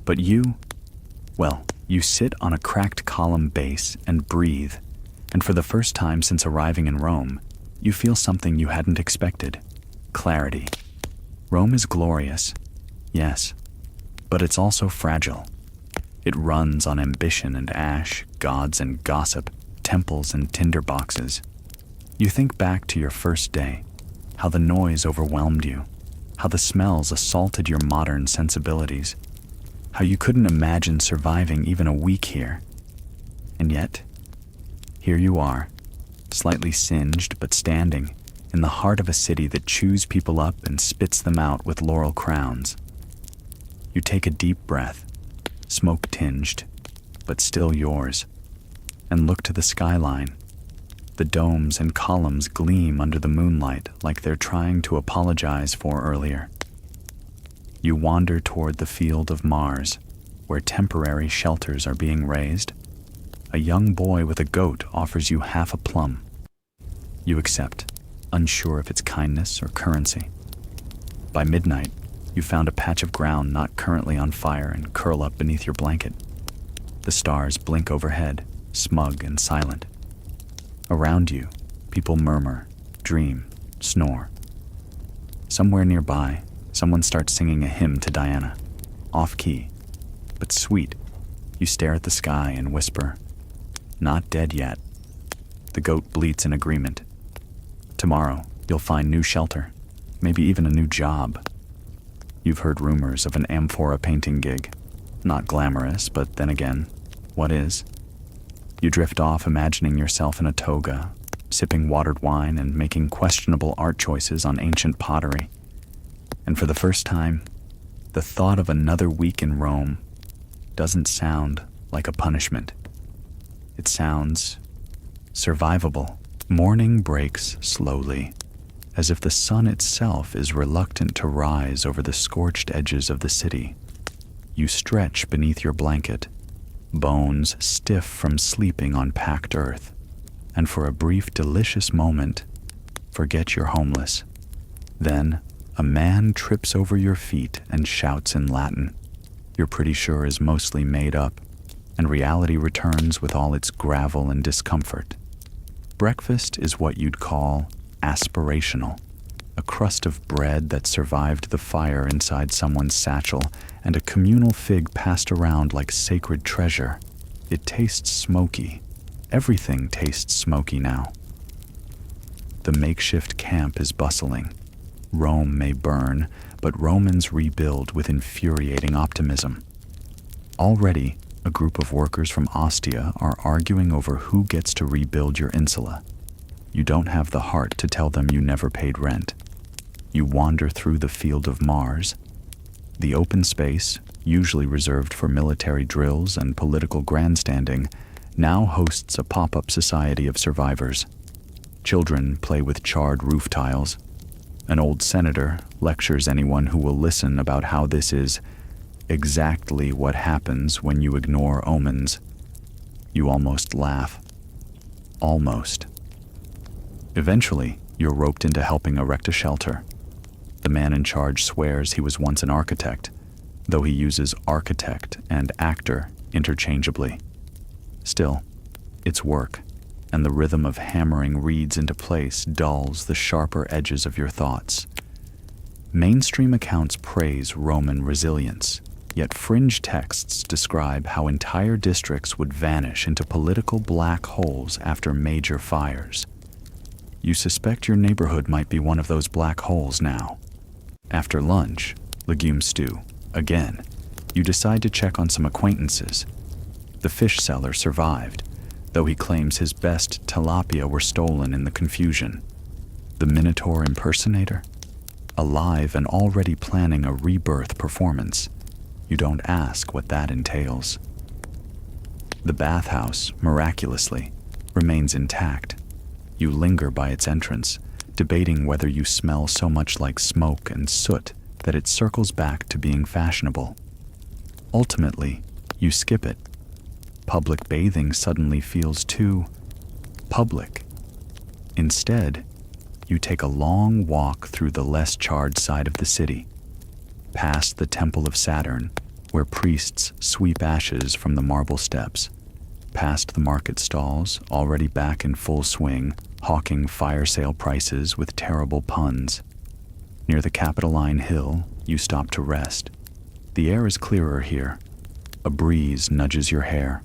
[SPEAKER 1] But you, well, you sit on a cracked column base and breathe, and for the first time since arriving in Rome, you feel something you hadn't expected: clarity. Rome is glorious, yes, but it's also fragile. It runs on ambition and ash, gods and gossip, temples and tinderboxes. You think back to your first day, how the noise overwhelmed you, how the smells assaulted your modern sensibilities, how you couldn't imagine surviving even a week here. And yet, here you are, slightly singed but standing, in the heart of a city that chews people up and spits them out with laurel crowns. You take a deep breath. smoke-tinged, but still yours. And look to the skyline. The domes and columns gleam under the moonlight like they're trying to apologize for earlier. You wander toward the field of Mars, where temporary shelters are being raised. A young boy with a goat offers you half a plum. You accept, unsure if it's kindness or currency. By midnight, you found a patch of ground not currently on fire and curl up beneath your blanket. The stars blink overhead, smug and silent. Around you, people murmur, dream, snore. Somewhere nearby, someone starts singing a hymn to Diana, off-key, but sweet. You stare at the sky and whisper, "Not dead yet." The goat bleats in agreement. Tomorrow, you'll find new shelter, maybe even a new job. You've heard rumors of an amphora painting gig. Not glamorous, but then again, what is? You drift off imagining yourself in a toga, sipping watered wine and making questionable art choices on ancient pottery. And for the first time, the thought of another week in Rome doesn't sound like a punishment. It sounds survivable. Morning breaks slowly, as if the sun itself is reluctant to rise over the scorched edges of the city. You stretch beneath your blanket, bones stiff from sleeping on packed earth, and for a brief delicious moment, forget you're homeless. Then, a man trips over your feet and shouts in Latin. You're pretty sure is mostly made up, and reality returns with all its gravel and discomfort. Breakfast is what you'd call aspirational, a crust of bread that survived the fire inside someone's satchel, and a communal fig passed around like sacred treasure. It tastes smoky. Everything tastes smoky now. The makeshift camp is bustling. Rome may burn, but Romans rebuild with infuriating optimism. Already, a group of workers from Ostia are arguing over who gets to rebuild your insula. You don't have the heart to tell them you never paid rent. You wander through the field of Mars. The open space, usually reserved for military drills and political grandstanding, now hosts a pop-up society of survivors. Children play with charred roof tiles. An old senator lectures anyone who will listen about how this is exactly what happens when you ignore omens. You almost laugh. Almost. Eventually, you're roped into helping erect a shelter. The man in charge swears he was once an architect, though he uses architect and actor interchangeably. Still, it's work, and the rhythm of hammering reeds into place dulls the sharper edges of your thoughts. Mainstream accounts praise Roman resilience, yet fringe texts describe how entire districts would vanish into political black holes after major fires. You suspect your neighborhood might be one of those black holes now. After lunch, legume stew, again, you decide to check on some acquaintances. The fish seller survived, though he claims his best tilapia were stolen in the confusion. The Minotaur impersonator? Alive and already planning a rebirth performance. You don't ask what that entails. The bathhouse, miraculously, remains intact. You linger by its entrance, debating whether you smell so much like smoke and soot that it circles back to being fashionable. Ultimately, you skip it. Public bathing suddenly feels too public. Instead, you take a long walk through the less charred side of the city, past the Temple of Saturn, where priests sweep ashes from the marble steps, past the market stalls, already back in full swing, hawking fire sale prices with terrible puns. Near the Capitoline Hill, you stop to rest. The air is clearer here. A breeze nudges your hair.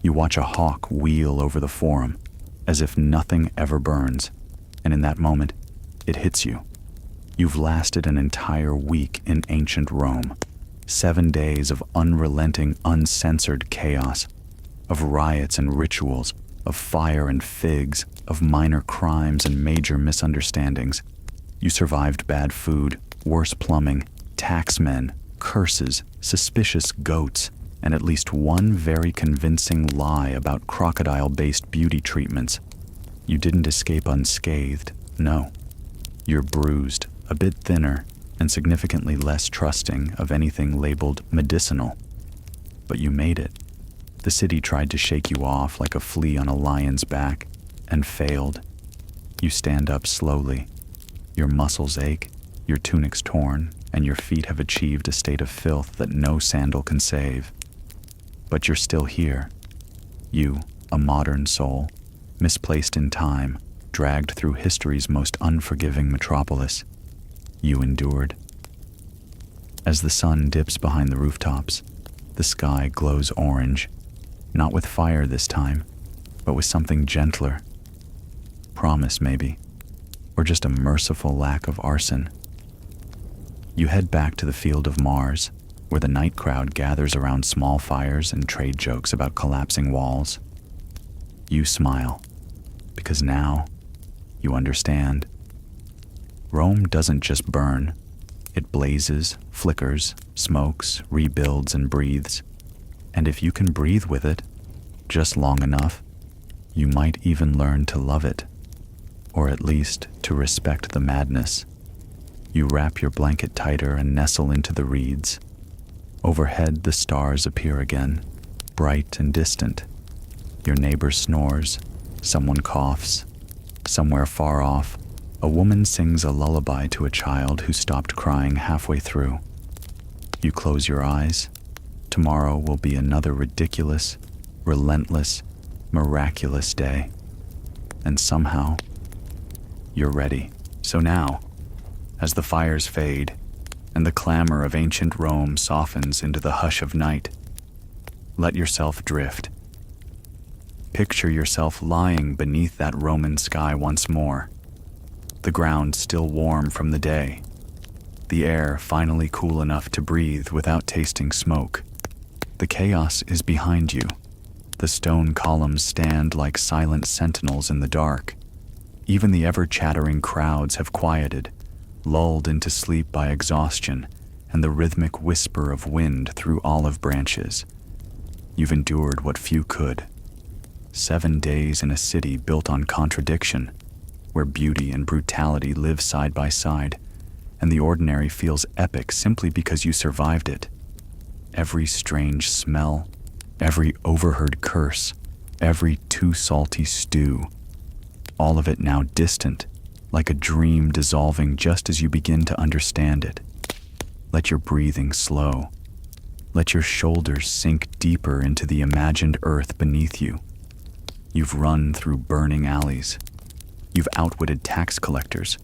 [SPEAKER 1] You watch a hawk wheel over the forum, as if nothing ever burns, and in that moment, it hits you. You've lasted an entire week in ancient Rome. 7 days of unrelenting, uncensored chaos, of riots and rituals, of fire and figs, of minor crimes and major misunderstandings. You survived bad food, worse plumbing, taxmen, curses, suspicious goats, and at least one very convincing lie about crocodile-based beauty treatments. You didn't escape unscathed, no. You're bruised, a bit thinner, and significantly less trusting of anything labeled medicinal. But you made it. The city tried to shake you off like a flea on a lion's back, and failed. You stand up slowly. Your muscles ache, your tunic's torn, and your feet have achieved a state of filth that no sandal can save. But you're still here. You, a modern soul, misplaced in time, dragged through history's most unforgiving metropolis. You endured. As the sun dips behind the rooftops, the sky glows orange, not with fire this time, but with something gentler. Promise, maybe, or just a merciful lack of arson. You head back to the field of Mars, where the night crowd gathers around small fires and trade jokes about collapsing walls. You smile, because now you understand. Rome doesn't just burn. It blazes, flickers, smokes, rebuilds, and breathes. And if you can breathe with it, just long enough, you might even learn to love it, or at least to respect the madness. You wrap your blanket tighter and nestle into the reeds. Overhead, the stars appear again, bright and distant. Your neighbor snores, someone coughs. Somewhere far off, a woman sings a lullaby to a child who stopped crying halfway through. You close your eyes. Tomorrow will be another ridiculous, relentless, miraculous day. And somehow, you're ready. So now, as the fires fade, and the clamor of ancient Rome softens into the hush of night, let yourself drift. Picture yourself lying beneath that Roman sky once more, the ground still warm from the day, the air finally cool enough to breathe without tasting smoke. The chaos is behind you. The stone columns stand like silent sentinels in the dark. Even the ever-chattering crowds have quieted, lulled into sleep by exhaustion and the rhythmic whisper of wind through olive branches. You've endured what few could. 7 days in a city built on contradiction, where beauty and brutality live side by side, and the ordinary feels epic simply because you survived it. Every strange smell, every overheard curse, every too salty stew, all of it now distant, like a dream dissolving just as you begin to understand it. Let your breathing slow. Let your shoulders sink deeper into the imagined earth beneath you. You've run through burning alleys. You've outwitted tax collectors.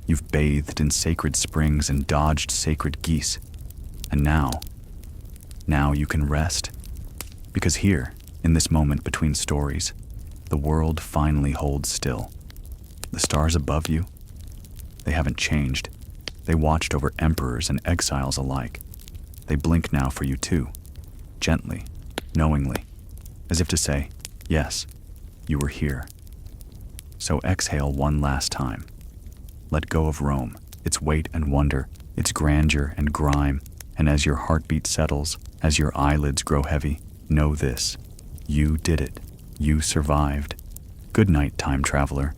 [SPEAKER 1] You've bathed in sacred springs and dodged sacred geese. And now you can rest. Because here, in this moment between stories, the world finally holds still. The stars above you, they haven't changed. They watched over emperors and exiles alike. They blink now for you too, gently, knowingly, as if to say, yes, you were here. So exhale one last time. Let go of Rome, its weight and wonder, its grandeur and grime, and as your heartbeat settles, as your eyelids grow heavy, know this: you did it. You survived. Good night, time traveler.